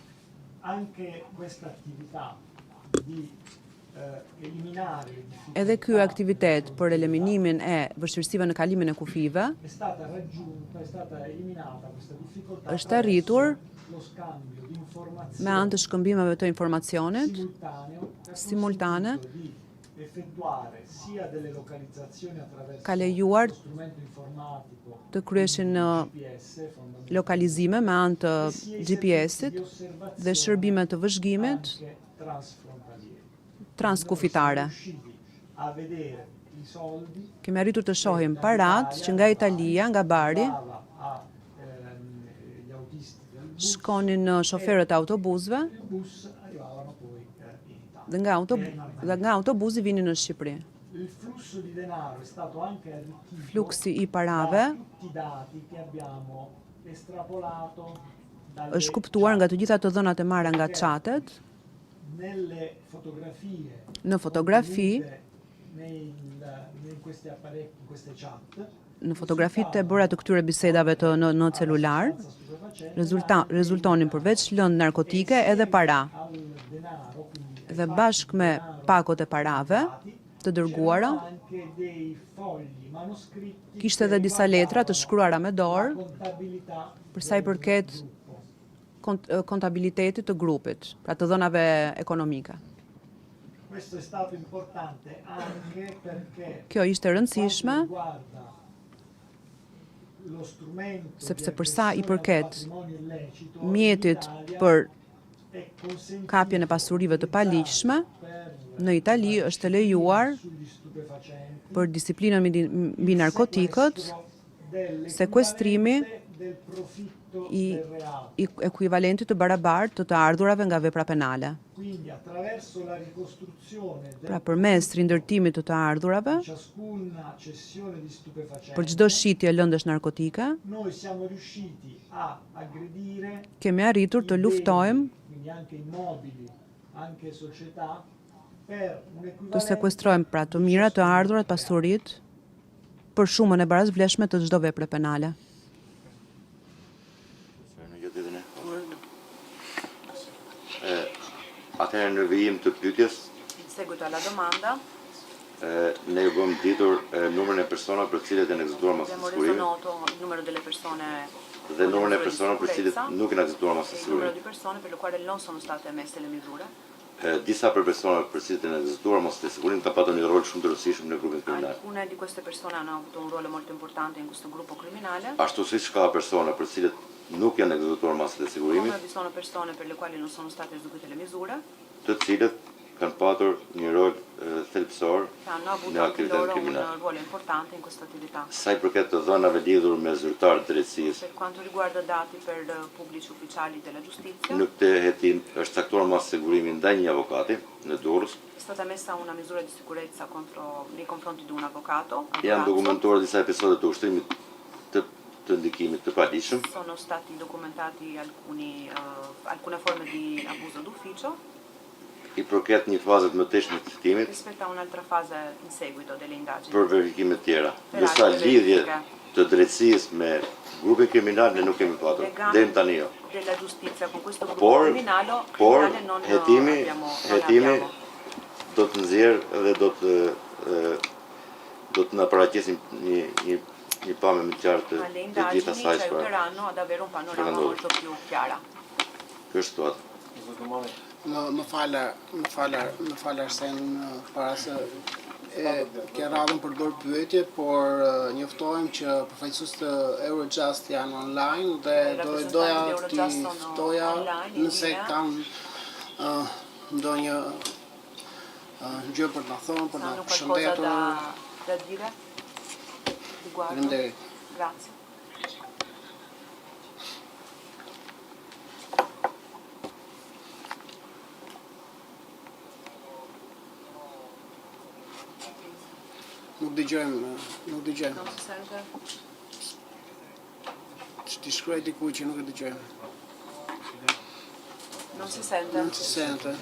Edhe ky aktivitet për eliminimin e vështirësive në kalimin e kufive është arritur me anë të shkëmbimeve të informacionit simultane, ka lejuar të kryeshin lokalizime me anë të GPS-it dhe shërbime të vëzhgimit transkufitare. Kemi arritur të shohim parat që nga Italia, nga Bari, shkonin në shoferët e autobusëve dhe nga autobusi vinin në Shqipëri. Il flusso di denaro è stato anche arricchito Fluksi I parave da tutti I dati che abbiamo estrapolato është kuptuar nga të gjitha të dhënat e marra nga chatet, nelle fotografie në fotografi, in questi apparecchi, in queste chat, në fotografitë e bëra të këtyre bisedave në celular, rezultonin përveç lëndë narkotike edhe para. Dhe bashkë me pakot e parave të dërguara, kishte edhe disa letra të shkruara me dorë për sa I përket kontabilitetit të grupit, pra të dhënave ekonomike. Questo è stato importante anche perché Kjo ishte rëndësishme lo strumento sepse për sa I përket mjetit për kapjen e pasurive të paligjshme, në Itali është lejuar për disiplinën mbi narkotikët, sekuestrimi I ekuivalentit të barabartë të ardhurave nga vepra penale. Pra përmes rindërtimit të ardhurave, për çdo shitje lëndësh narkotike, kemi arritur të luftojmë, të sekuestrojmë pra të mirat, të ardhurat, pasurit, për shumën e barazvleshme të çdo vepre penale. Atëherë në vijim të pyetjes, Seguito alla domanda, ne ju bëm ditur numrin e personave për cilët janë ekzekutuar masë abbiamo reso sigurimi noto il numero delle persone dhe numrin e personave për cilët nuk janë ekzekutuar masë il numero sigurimi. di persone per le quali non sono state emesse le misure. Disa për personave për cilët janë ekzekutuar masë sigurimi ka patur një rol shumë të rëndësishëm në grupin kriminal. Alcune di queste persone hanno avuto un ruolo molto importante in questo gruppo criminale. Ashtu siç ka persona për cilët nuk janë ekzekutuar masë sigurimit, Come vi sono persone per le quali non sono state eseguite le misure, të cilët kanë patur një rol thelbësor che hanno avuto në anche aktivitetin loro kriminal. un ruolo importante in questa attività. Sa I përket të dhënave lidhur me zyrtarë të drejtësisë, Per quanto riguarda dati per pubblici ufficiali della giustizia, në këtë hetim është caktuar masë sigurimi ndaj një avokati në Durrës. è stata messa una misura di sicurezza nei confronti di un avvocato. Janë dokumentuar disa episode të ushtrimit të ndikimit të paligjshëm. Sono stati documentati alcune forme di abuso d'ufficio I përket një faze të mëtejshme të hetimit rispetto a un'altra fase in seguito delle indagini. për verifikime të tjera. Per Ndërsa altre lidhje verifiche. të drejtësisë me grupin kriminal ne nuk kemi patur. Deri tani jo. Della giustizia con questo gruppo Por criminale non hetimi abbiamo. do të nxjerrë dhe do të na paraqesim një pamje më të qartë Le të gjitha indagini saj ci aiuteranno ad avere un panorama molto più chiara. Kjo është situatë. Më falar se në para se ke radhën për bërë pyetje, por njoftojmë që përfaqësues të Eurojust janë online dhe doja t'i ftoja nëse kanë ndonjë gjë për të thonë, për të përshëndetur. Da dire? Faleminderit. Grazie. Nuk dëgjojmë. Non si sente? Ti shkruaj diku që nuk e dëgjojmë. Non si sente? Non si sente.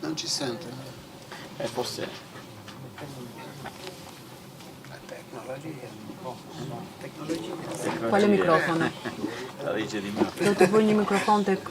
Non ci sente. Forse. Quale microfono? La legge di Murphy. Do të bëj një mikrofon tek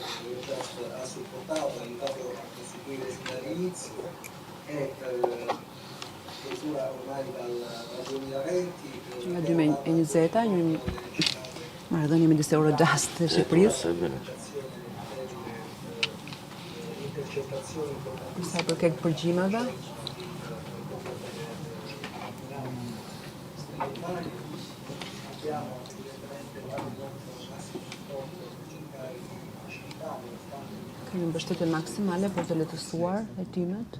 ha supportato, ha aiutato a costituire sin dall'inizio e misura ormai dal 2020 nga 2020, një marrëdhënie midis Eurojust dhe Shqipërisë. intercettazioni importantissime. Sa përket përgjimeve, Abbiamo evidentemente dato molto massimo supporto per cercare di facilitare lo scambio. kemi mbështetje maksimale për të lehtësuar hetimet.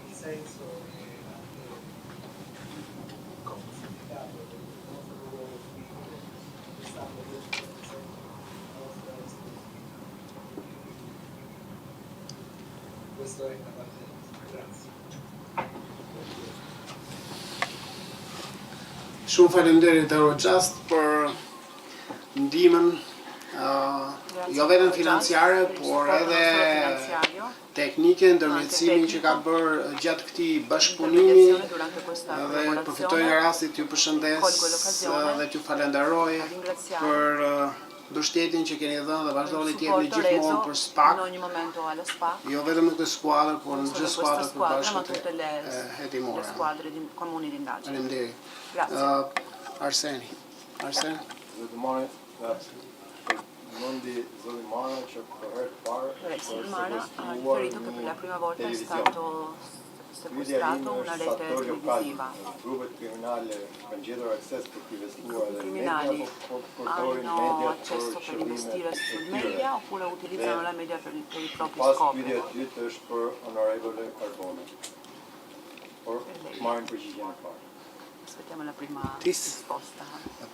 Il senso e anche il significato del nostro ruolo qui quest'anno io sono presente la nostra esposizione. Questo è da parte nostra. Grazie. Shumë faleminderit Eurojust për ndihmën jo vetëm financiare, por edhe teknike, ndërmjetësimin që ka bërë gjatë këtij bashkëpunimi, dhe përfitoj nga rasti t'ju përshëndes dhe t'ju falenderoj për mbështetjen që keni dhënë dhe vazhdoni të jepni gjithmonë për SPAK, jo vetëm në këtë skuadër, por në gjithë skuadrat e përbashkët hetimore. Faleminderit. Arseni. Arsen? Mundi Zoti Mara që për herë të parë Silvio Mara ha riferito che per la prima volta è stato sequestrato una rete televisiva. Grupet kriminale kanë gjetur akses për të investuar I criminali hanno accesso per investire sul media oppure utilizzano la media per i propri scopi. Pyetja e dytë është për Onorevole Carbone. Por marrin përgjigjen e parë. Aspettiamo la prima risposta.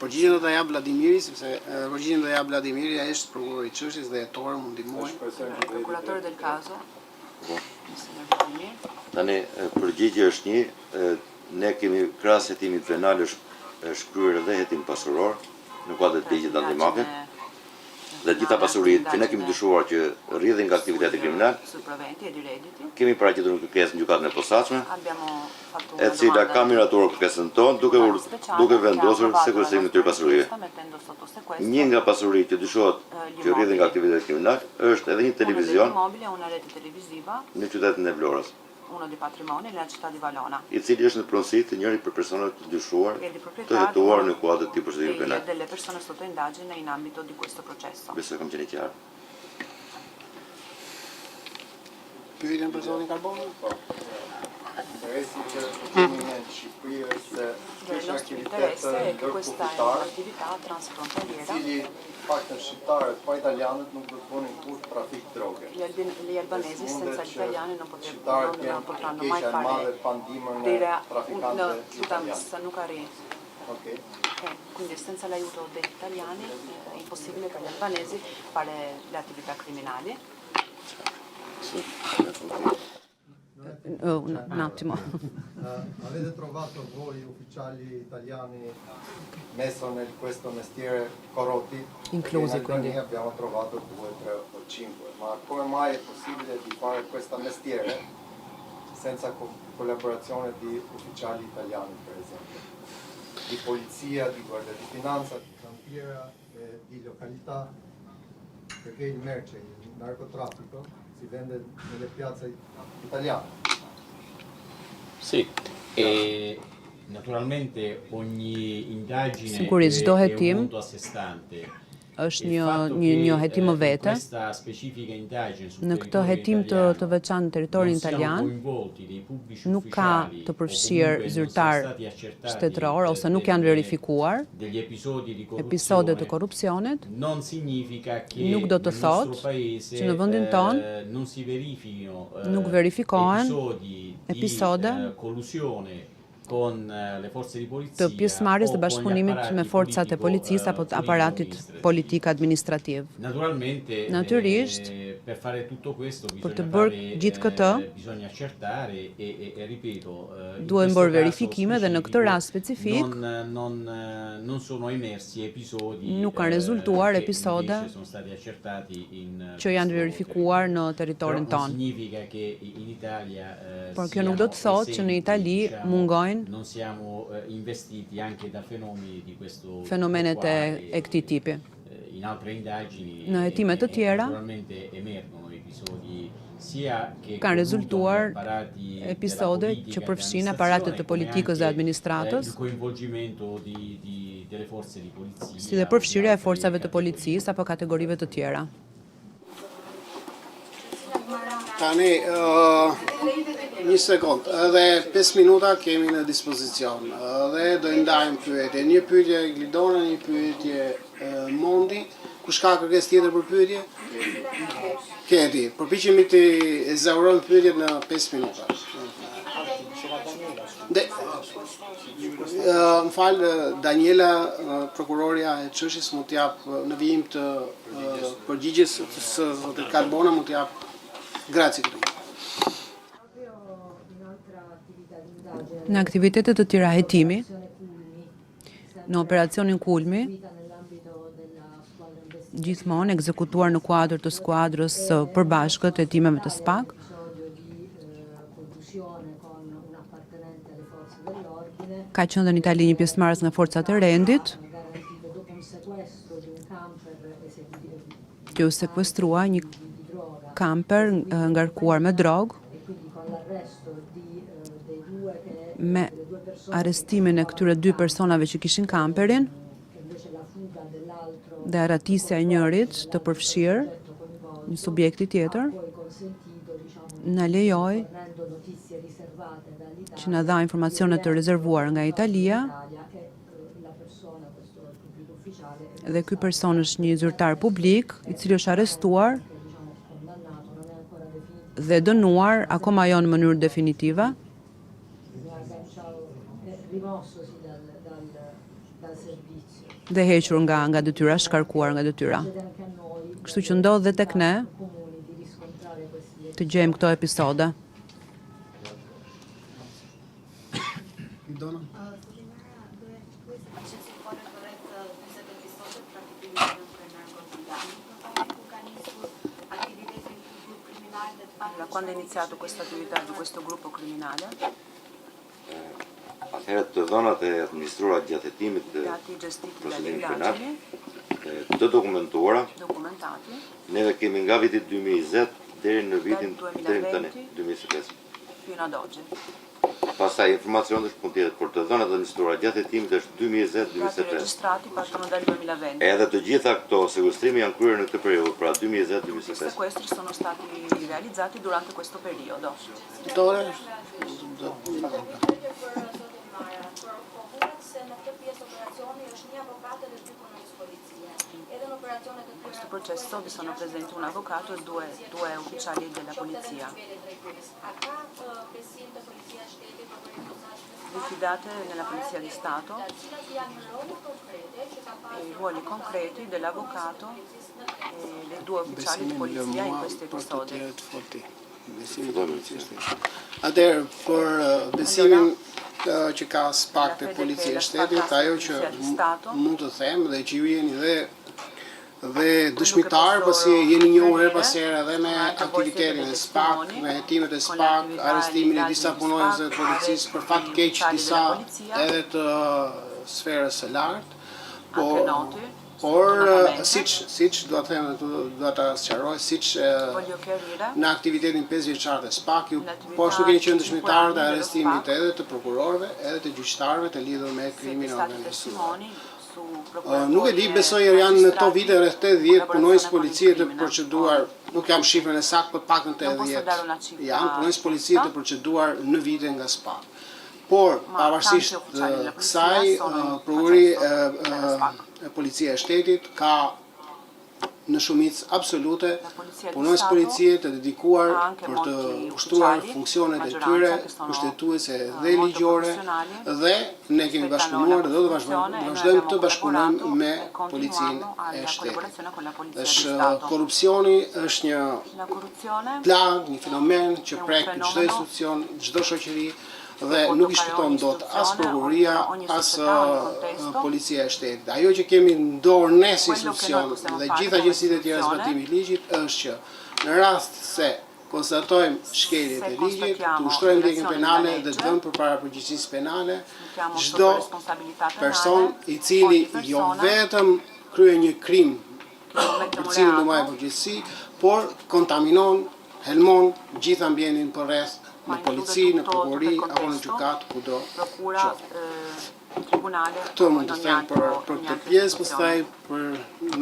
Përgjigjen do ta jap Vladimiri, sepse përgjigjen do jap Vladimiri, ai është prokurori i çështjes dhe hetor mund ndihmoj. Procuratore del caso. Tani përgjigje është një, ne kemi krahas hetimit penal është shkryer edhe hetim pasuror në kuadër të ligjit antimafie. Dhe gjitha pasuritë që ne kemi dyshuar që rrjedhin nga aktiviteti kriminal, kemi paraqitur në kërkesë në gjykatën e posaçme, e cila ka miratuar kërkesën tonë duke vendosur sekuestrimin e këtyre pasurive. Një nga pasuritë që dyshohet që rrjedhin nga aktiviteti kriminal është edhe një televizion në qytetin e Vlorës, uno dei patrimoni nella città di Valona. I cili është në pronësi të njëri për personat të dyshuar të hetuar në kuadër të përshëndetjes penale. Delle persone sotto indagine in ambito di questo processo. Besoj kam qenë qartë. Pyetjen për zonin Carbone? Interesi që kemi në Shqipëri është se Il nostro interesse è che questa è un'attività transfrontaliera. Cili paktën shqiptarët pa italianët nuk do të bënin kurrë trafik droge. Gli albanesi senza gli italiani non potranno mai fare una tutta nuk arri. Quindi senza l'aiuto degli italiani è impossibile per gli albanesi fare le attività criminali. Un attimo. Avete trovato voi ufficiali italiani messo nel questo mestiere corrotti? Inclusi quindi. Abbiamo trovato 2, 3 o 5, ma come mai è possibile di fare questo mestiere senza collaborazione di ufficiali italiani, per esempio? Di polizia, di guardia di finanza, di cantiera, di località, perché il merce, il narcotraffico si vende nelle piazze italiane. Sì, e naturalmente ogni indagine Sigurisht çdo è hetim un mondo a sé stante. Është një hetim vete. Në këtë hetim të veçantë në territorin italian nuk ka të përfshirë zyrtar shtetëror ose nuk janë verifikuar episode të korrupsionit. Nuk do të thotë që në vendin tonë nuk verifikohen episode të pjesëmarrjes dhe bashkëpunimit me forcat e policisë apo të aparatit politik administrativ. Natyrisht, për të bërë gjithë këtë, duhen bërë verifikime dhe në këtë rast specifik nuk kanë rezultuar episode që janë verifikuar në territorin tonë. Por kjo nuk do të thotë që në Itali mungojnë non siamo investiti anche da fenomeni di questo fenomenet e këtij tipi. In altre indagini në hetime të tjera naturalmente emergono episodi sia che kanë rezultuar apparati episode që përfshin aparatet të politikës dhe administratës, il coinvolgimento delle forze di polizia, si dhe përfshirja e forcave të policisë apo kategorive të tjera. Tani, një sekund, edhe 5 minuta kemi në dispozicion, edhe do i ndajmë pyetje. Një pyetje Glidona, një pyetje Mondi. Kush ka kërkesë tjetër për pyetje? Keti, përpiqemi të ezaurojmë pyetjet në 5 minuta. Më falë, Daniela, prokuroria e çështjes mund t'jap në vijim të përgjigjes së zotit Carbona, mund t'jap. Grazie. Në aktivitetet të tjera hetimi, në operacionin Kulmi, gjithmonë ekzekutuar në kuadër të skuadrës së përbashkët e hetimeve të SPAK, ka qenë dhe në Itali një pjesëmarrës nga forcat e rendit, që u sekuestrua një kamper ngarkuar me drogë, me arrestimin e këtyre 2 personave që kishin kamperin dhe arratisja e njërit të përfshirë, një subjekti tjetër, na lejoi që na dha informacione të rezervuara nga Italia, dhe ky person është një zyrtar publik i cili është arrestuar dhe dënuar akoma jo në mënyrë definitive. Dhe hequr nga detyra, shkarkuar nga detyra. Kështu që ndodh dhe tek ne të gjejmë këto episode. Quando è iniziato questa attività di questo gruppo criminale? Atëherë të dhënat e administruara gjatë hetimit të procesimit penal të dokumentuara, neve kemi nga viti 2020 deri në vitin deri tani 2025. Fino ad oggi. Pastaj informacionet mund të jetë për të dhënat administruara gjatë hetimit është 2020-2025. Registrati partono dal 2020. Edhe të gjitha këto sekuestrimi janë kryer në këtë periudhë, pra 2020-2025. I sequestri sono stati realizzati durante questo periodo. In questo processo vi sono presenti un avvocato e due ufficiali della polizia. Diffidate nella Polizia di Stato e i ruoli concreti dell'avvocato e dei 2 ufficiali di polizia in questi episodi. Atëherë, për besimin që ka SPAK të policia e shtetit, ajo që mund të them dhe që ju jeni dhe dëshmitar, pasi jeni njohur pas here edhe me aktivitetin e SPAK, me hetimet e SPAK, arrestimin e disa punonjësve të policisë, për fat keq disa edhe të sferës së lartë, por siç do të them, do ta sqaroj, siç në aktivitetin 5 vjeçar të SPAK, po ashtu keni qenë dëshmitar të arrestimit edhe të prokurorëve, edhe të gjyqtarëve të lidhur me krimin organizuar. Nuk e di, besoj janë në këto vite rreth 80 punonjës policie të proceduar, nuk jam shifrën e saktë, por pakën 80 janë punonjës policie të proceduar në vite nga SPAK. Por, pavarësisht kësaj, Policia e shtetit ka në shumicë absolute punonjës policie të dedikuar për të ushtruar funksionet e tyre kushtetuese dhe ligjore, dhe ne kemi bashkëpunuar dhe do të vazhdojmë të bashkëpunojmë me policinë e shtetit. Korrupsioni është një plag, një fenomen që prek çdo institucion, çdo shoqëri, dhe nuk i shpëton dot as prokuroria, as policia e shtetit. Ajo që kemi në dorë ne si institucion dhe gjitha agjencitë e tjera zbatimit ligjit është që në rast se konstatojmë shkeljet e ligjit, të ushtrojmë ndjekjen penale dhe të vëmë përpara përgjegjësisë penale çdo person i cili jo vetëm krye një krim për cilin do marrë përgjegjësi, por kontaminon, helmon gjithë ambientin përreth në polici, në prokurori apo në gjykatë kudo qoftë. Këtë mund të them për këtë pjesë, pastaj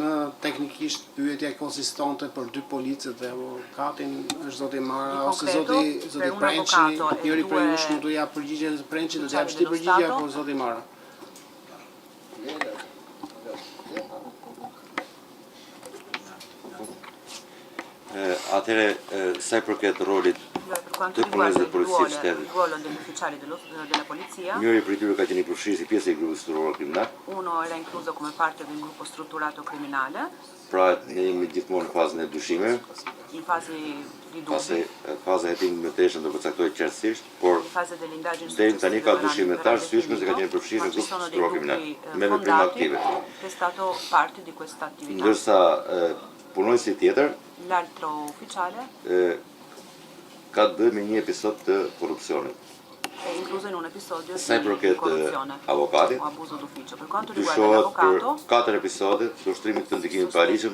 në teknikisht pyetja konsistante për dy policët dhe avokatin është zoti Mara ose zoti Prençi, njëri prej jush mund të jap përgjigje të Prençit, do të japësh ti përgjigje apo zoti Mara? Atëre, sa i përket rolit të punësve të policisë shtetit, njëri prej tyre ka qenë i përfshirë si pjesë e grupit strukturar kriminal. Uno era incluso come parte di un gruppo strutturato criminale. Pra ne jemi gjithmonë në fazën e dyshimeve. In fase di dubbi. Faza e hetimit më teshën do përcaktohet qartësisht, por deri tani ka dyshime të arsyeshme se ka qenë përfshirë në grup strukturar kriminal me veprime aktive. È stato parte di questa attività. Ndërsa punonjësi tjetër l'altro ufficiale ka të bëjë me një episod të korrupsionit. È incluso in un episodio di corruzione o abuso d'ufficio. Per quanto riguarda l'avvocato, 4 episode të ushtrimit të ndikimit të paligjshëm,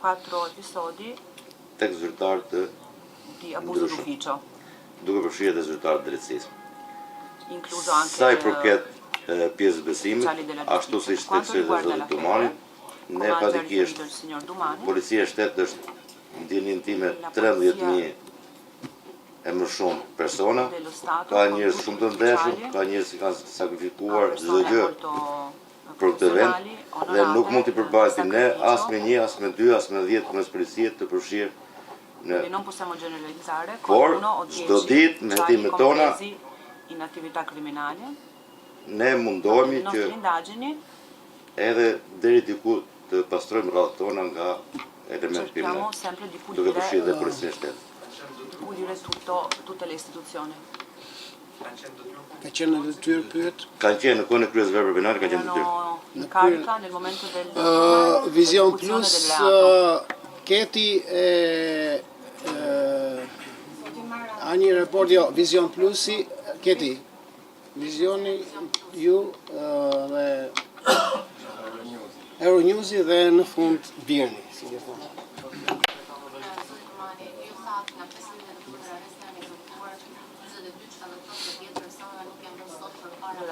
4 episodi tek zyrtar di abuso d'ufficio, duke përfshirë edhe zyrtar të drejtësisë. Incluso anche sa i përket pjesës besimit, ashtu siç theksoi zoti Dumani, ne fatikisht policia e shtetit është në ndjenjën time 13.000 e më shumë persona, ka njerëz shumë të ndeshur, ka njerëz që kanë sakrifikuar çdo gjë për këtë vend dhe nuk mund t'i përballim ne as me 1, as me 2, as me 10 punës policie të përfshirë në. Por çdo ditë me hetimet tona in attività criminali ne mundohemi që edhe deri diku të pastrojmë rradhët tona nga elementi kriminal, duke përfshirë dhe policinë e shtetit. Pulire tutte le istituzioni. Ka qenë në detyrë pyet? Kanë qenë në kohën e kryes verbër penale, kanë qenë në detyrë. In carica nel momento del Vision Plus Keti a një report, jo, Vision Plusi Keti Visioni ju dhe Euronewsi dhe në fund Birni, si ke thonë.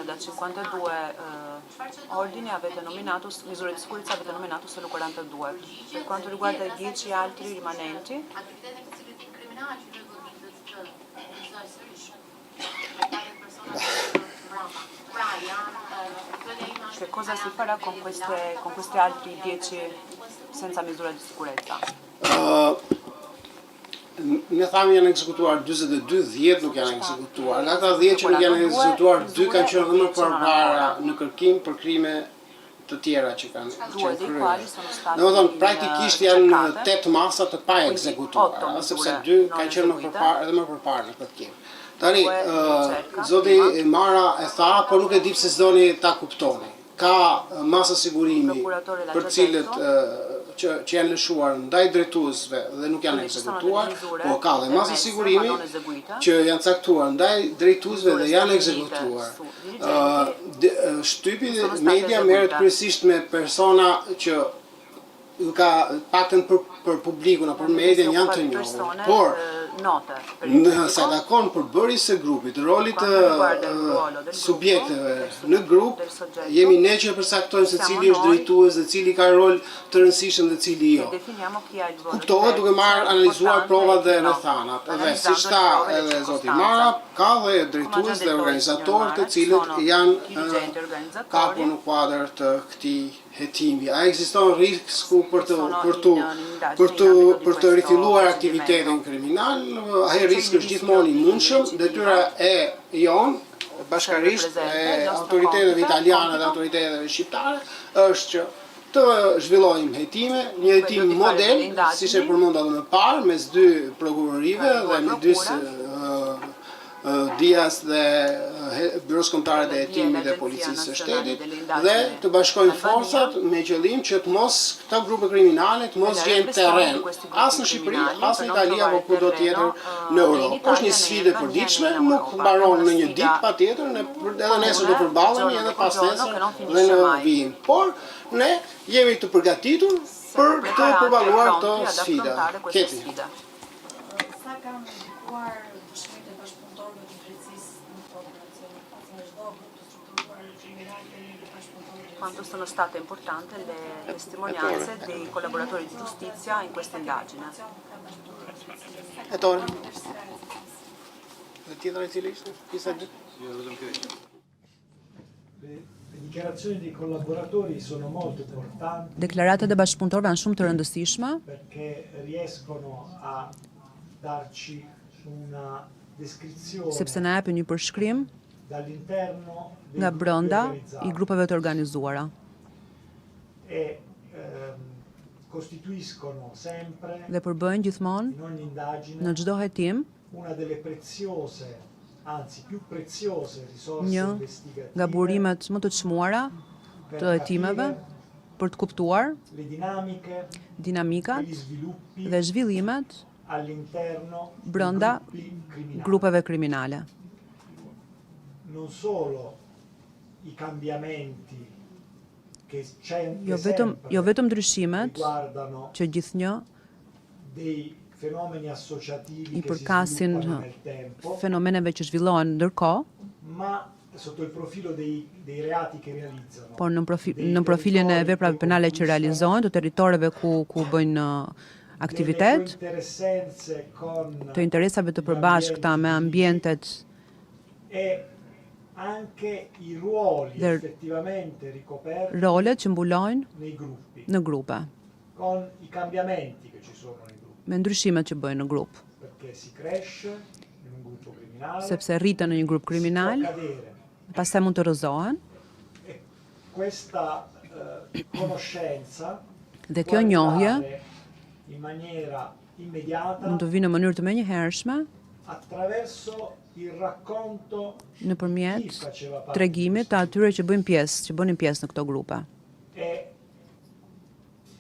Da 52 ordini avete nominato, misure di sicurezza avete nominato solo 42. Per quanto riguarda i 10 altri rimanenti, che cosa si farà con questi altri 10 senza misure di sicurezza? Ne thamë janë ekzekutuar 42, 10 nuk janë ekzekutuar. Nga ata 10 që nuk janë ekzekutuar, 2 kanë qenë dhe më përpara në kërkim për krime të tjera që kanë qenë kryer. Domethënë praktikisht janë 8 masa të pa ekzekutuara, sepse 2 kanë qenë më përpara edhe më përpara në kërkim. Tani zoti Mara e tha, por nuk e di pse s'doni ta kuptoni. Ka masa sigurimi për cilët që janë lëshuar ndaj drejtuesve dhe nuk janë ekzekutuar, po ka dhe masa sigurimi që janë caktuar ndaj drejtuesve dhe janë ekzekutuar. Shtypi media merret kryesisht me persona që ka paktën për publikun apo për median janë të njohur, por në sa takon përbërjes së grupit, rolit të subjekteve në grup, jemi ne që përcaktojmë se cili është drejtues dhe cili ka rol të rëndësishëm dhe cili jo. Kuptohet duke analizuar provat dhe rrethanat. Edhe siç tha edhe zoti Mara, ka dhe drejtues dhe organizatorë të cilët janë kapur në kuadër të këtij hetimi. A ekziston risku për të rifilluar aktivitetin kriminal? Ai riski është gjithmonë i mundshëm. Detyra e jon, bashkërisht e autoriteteve italiane dhe autoriteteve shqiptare, është që të zhvillojmë hetime, një hetim model, siç e përmenda edhe më parë, mes 2 prokurorive dhe midis Dias dhe Byros Kombëtare të Hetimit dhe Policisë së Shtetit dhe të bashkojnë forcat me qëllim që të mos këta grupe kriminale të mos gjejnë terren as në Shqipëri, as në Itali apo kudo tjetër në Europë. Është një sfidë e përditshme, nuk mbaron në një ditë patjetër, edhe nesër do përballemi edhe pas nesër dhe në vijim. Por ne jemi të përgatitur për të përballuar këto sfida. Keti. Sa kanë ndikuar dëshmitë e bashkëpunëtorëve të drejtësisë në këto operacione, në çdo grup të strukturuar kriminal e bashkëpunëtorëve? Quanto sono state importanti le testimonianze dei collaboratori di giustizia in questa indagine. Le dichiarazioni dei collaboratori sono molto importanti. Deklaratat e bashkëpunëtorëve janë shumë të rëndësishme perché riescono a darci una descrizione sepse na japin një përshkrim dall'interno nga brenda i grupeve të organizuara. E costituiscono sempre Dhe përbëjnë gjithmonë in ogni indagine në çdo hetim una delle preziose, anzi più preziose risorse një investigative nga burimet më të çmuara të hetimeve për të kuptuar le dinamiche dinamikat gli sviluppi dhe zhvillimet all'interno brenda dei gruppi criminali. grupeve kriminale. Non solo i cambiamenti che Jo vetëm ndryshimet riguardano që gjithnjë dei fenomeni associativi i che si përkasin sviluppano nel tempo, fenomeneve që zhvillohen ndërkohë, ma sotto il profilo dei reati che realizzano. por në profilin e veprave penale që realizohen, të territoreve ku bëjnë aktivitet, të interesave të përbashkëta me ambientet e anche i ruoli dhe effettivamente ricoperti rolet që mbulojnë nei gruppi, në grupe, con i cambiamenti che ci sono nei gruppi, me ndryshimet që bëjnë në grup, perché si cresce in un gruppo criminale, sepse rriten në një grup kriminal, può cadere. pastaj mund të rrëzohen, E questa conoscenza dhe può kjo njohje arrivare in maniera immediata mund të vinë në mënyrë të menjëhershme attraverso il racconto nëpërmjet chi faceva parte tregimit të atyre që bënin pjesë në këto grupe. e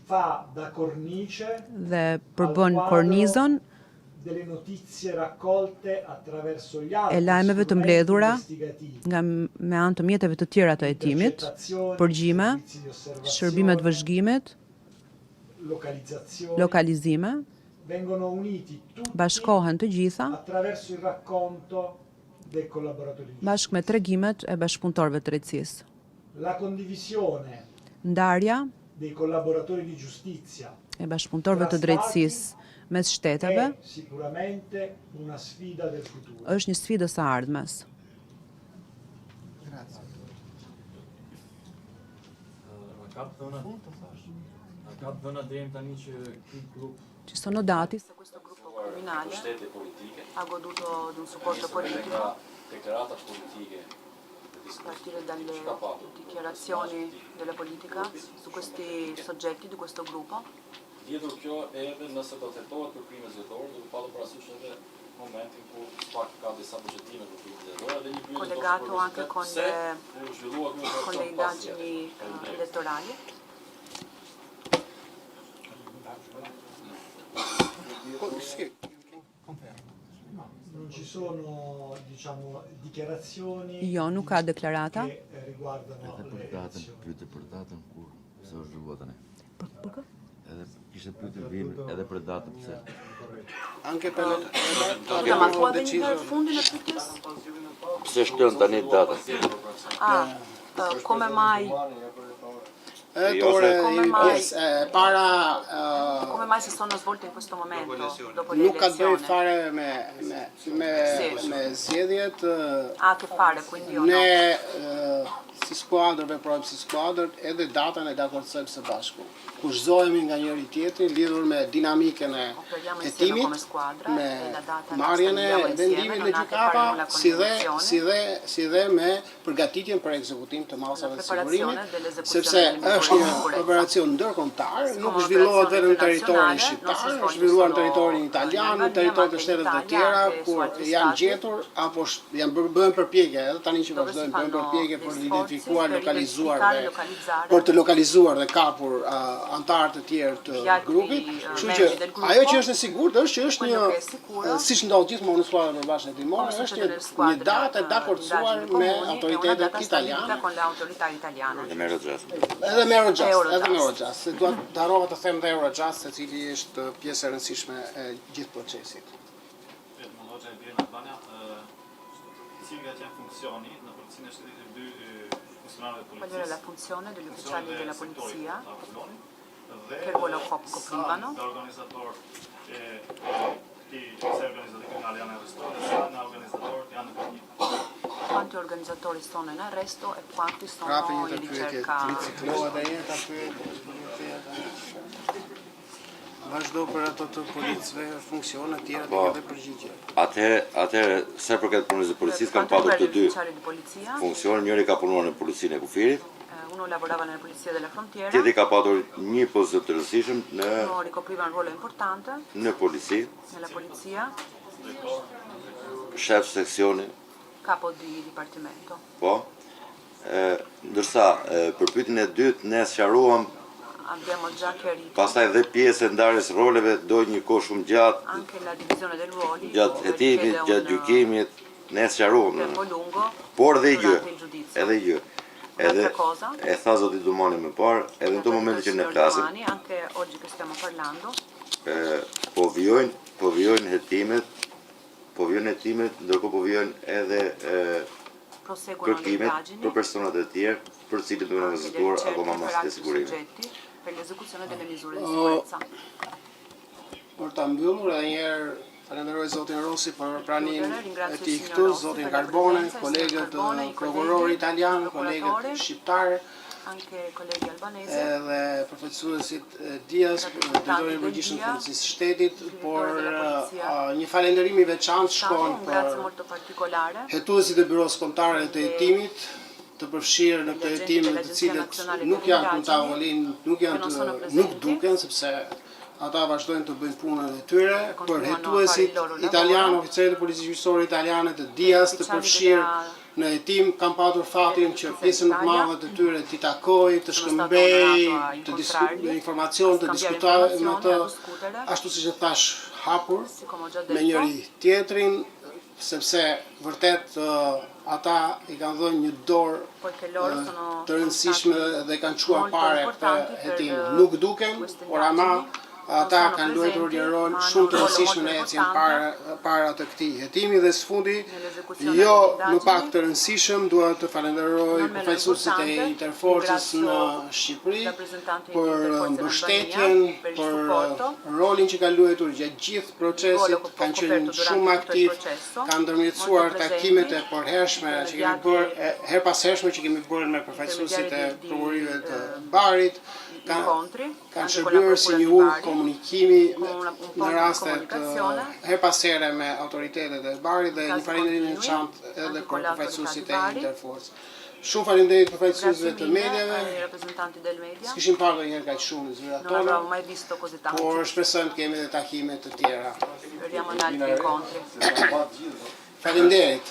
fa da cornice Dhe përbën kornizën delle notizie raccolte attraverso gli altri e lajmeve të strumenti mbledhura investigativi, nga me anë të mjeteve të tjera të hetimit, përgjime, servizi di osservazione, shërbimet vëzhgimit, localizzazioni, lokalizime, vengono uniti tutti bashkohen të gjitha attraverso il racconto del collaboratore. bashkë me tregimet e bashkëpunëtorëve të drejtësisë. La condivisione Ndarja dei collaboratori di giustizia e bashkëpunëtorëve të drejtësisë mes shteteve è sicuramente una sfida del futuro. është një sfidë së ardhmes. Ka dhëna deri tani që ky grup Ci sono dati Se questo gruppo criminale ha goduto di un supporto politico deklarata politike a partire dalle dichiarazioni della politica su questi soggetti di questo gruppo. lidhur kjo edhe nëse do tetohet për krime zgjedhore, do të patë parasysh edhe momentin ku pak ka disa buxhetime për krime zgjedhore dhe një pyetje collegato anche con le indagini elettorali. Non ci sono, diciamo, dichiarazioni Jo, nuk ka deklarata. che riguardano le elezioni. Pyetje për datën kur pse është zhvilluar tani. Për kë? Edhe kishte pyetur vim edhe për datën pse. Anche per Ma può venire fundin e pyetjes? Pse shtën tani datën? Come mai Come mai si sono svolte in questo momento dopo le nuk ka të bëjë elezioni? fare me zgjedhjet. Ha a che fare quindi o no? Ne si skuadër veprojmë si skuadër edhe datën e dakordësojmë së bashku. Kushtohemi nga njëri tjetri lidhur me dinamikën e hetimit, me marrjen e vendimit në gjykata, si dhe me përgatitjen për ekzekutim të masave të sigurimit, sepse është një operacion ndërkombëtar, nuk zhvillohet vetëm në territorin shqiptar, është zhvilluar në territorin italian, në territorin të shtetet të tjera, kur janë gjetur apo bëhen përpjekje, edhe tani që vazhdojnë bëhen përpjekje për të identifikuar, lokalizuar dhe për të lokalizuar dhe kapur antarë të tjerë të grupit. Kështu që ajo që është e sigurt është që është një, siç ndodh gjithmonë në skuadrën e bashkë hetimore, është një datë e dakordsuar me autoritetet italiane. Con le autorità italiane. Dhe me Rozes. Edhe në Eurojust, se dua të harrova të them dhe Eurojust, se cili është pjesë e rëndësishme e gjithë procesit. Qual era la funzione degli ufficiali della polizia? Che ruolo coprivano? Quanti organizzatori sono in arresto e quanti sono in ricerca? Vazhdo për ato të policëve, funksione të tjera të edhe përgjigje. Atëherë, sa përket punës së policisë kanë patur të dy funksione, njëri ka punuar në policinë e kufirit, uno lavorava nella polizia della frontiera, tjetri ka patur një pozicion të rëndësishëm uno ricopriva un ruolo importante në polici, nella polizia, shef seksioni, capo di dipartimento. po, ndërsa për pyetjen e dytë ne sqaruam Abbiamo già chiarito pastaj dhe pjesë e ndarjes roleve do një kohë shumë gjatë, anche la divisione dei ruoli, gjatë hetimit, gjatë gjykimit, ne sqaruam. tempo lungo Por dhe gjë, durante il giudizio. edhe gjë. Edhe e tha zoti Dumani më parë, edhe në këto momente që ne flasim, anche oggi che stiamo parlando, po vijojnë hetimet, ndërkohë po vijojnë edhe kërkimet për personat e tjerë për cilët duhen ekzekutuar akoma masat e sigurimit. per l'esecuzione delle misure di sicurezza. Për ta mbyllur edhe një herë falenderoj zotin Rossi për pranimin e tij këtu, zotin Carbone, kolegët prokurori italian, kolegët shqiptar, anche colleghi albanesi, edhe përfaqësuesit Dias, drejtori i përgjithshëm të policisë së shtetit, por një falënderim i veçantë shkon për hetuesit e byros kombëtare të hetimit, të përfshirë në këtë hetim të cilët nuk janë në tavolinë, nuk duken sepse ata vazhdojnë të bëjnë punën e tyre, për hetuesit italian, oficerët e policisë gjyqësore italiane të Dias, të përfshirë në hetim, kam patur fatin që pjesën më të madhe të tyre t'i takoj, të shkëmbej, të informacion, të diskutoj me të, ashtu siç e thash, hapur me njëri tjetrin, sepse vërtet ata i kanë dhënë një dorë të rëndësishme dhe kanë çuar pare për hetim. Nuk duken, por ama ata kanë luajtur një rol shumë të rëndësishëm në ecjen para të këtij hetimi dhe sfundi, jo më pak të rëndësishëm, dua të falenderoj përfaqësuesit e Interforcës në Shqipëri për mbështetjen, për rolin që kanë luajtur gjatë gjithë procesit, kanë qenë shumë aktiv, kanë ndërmjetësuar takimet e përhershme që kemi bërë, her pas hershme që kemi bërë me përfaqësuesit e prokurorive të Barit, kanë shërbyer si një ujë komunikimi në rastet her pas here me autoritetet e Barit dhe një falënderim të veçantë edhe për përfaqësuesit e Interforce. Shumë faleminderit përfaqësuesve të mediave. S'kishim parë ndonjëherë kaq shumë në zyrat tona, por shpresojmë të kemi edhe takime të tjera. Faleminderit.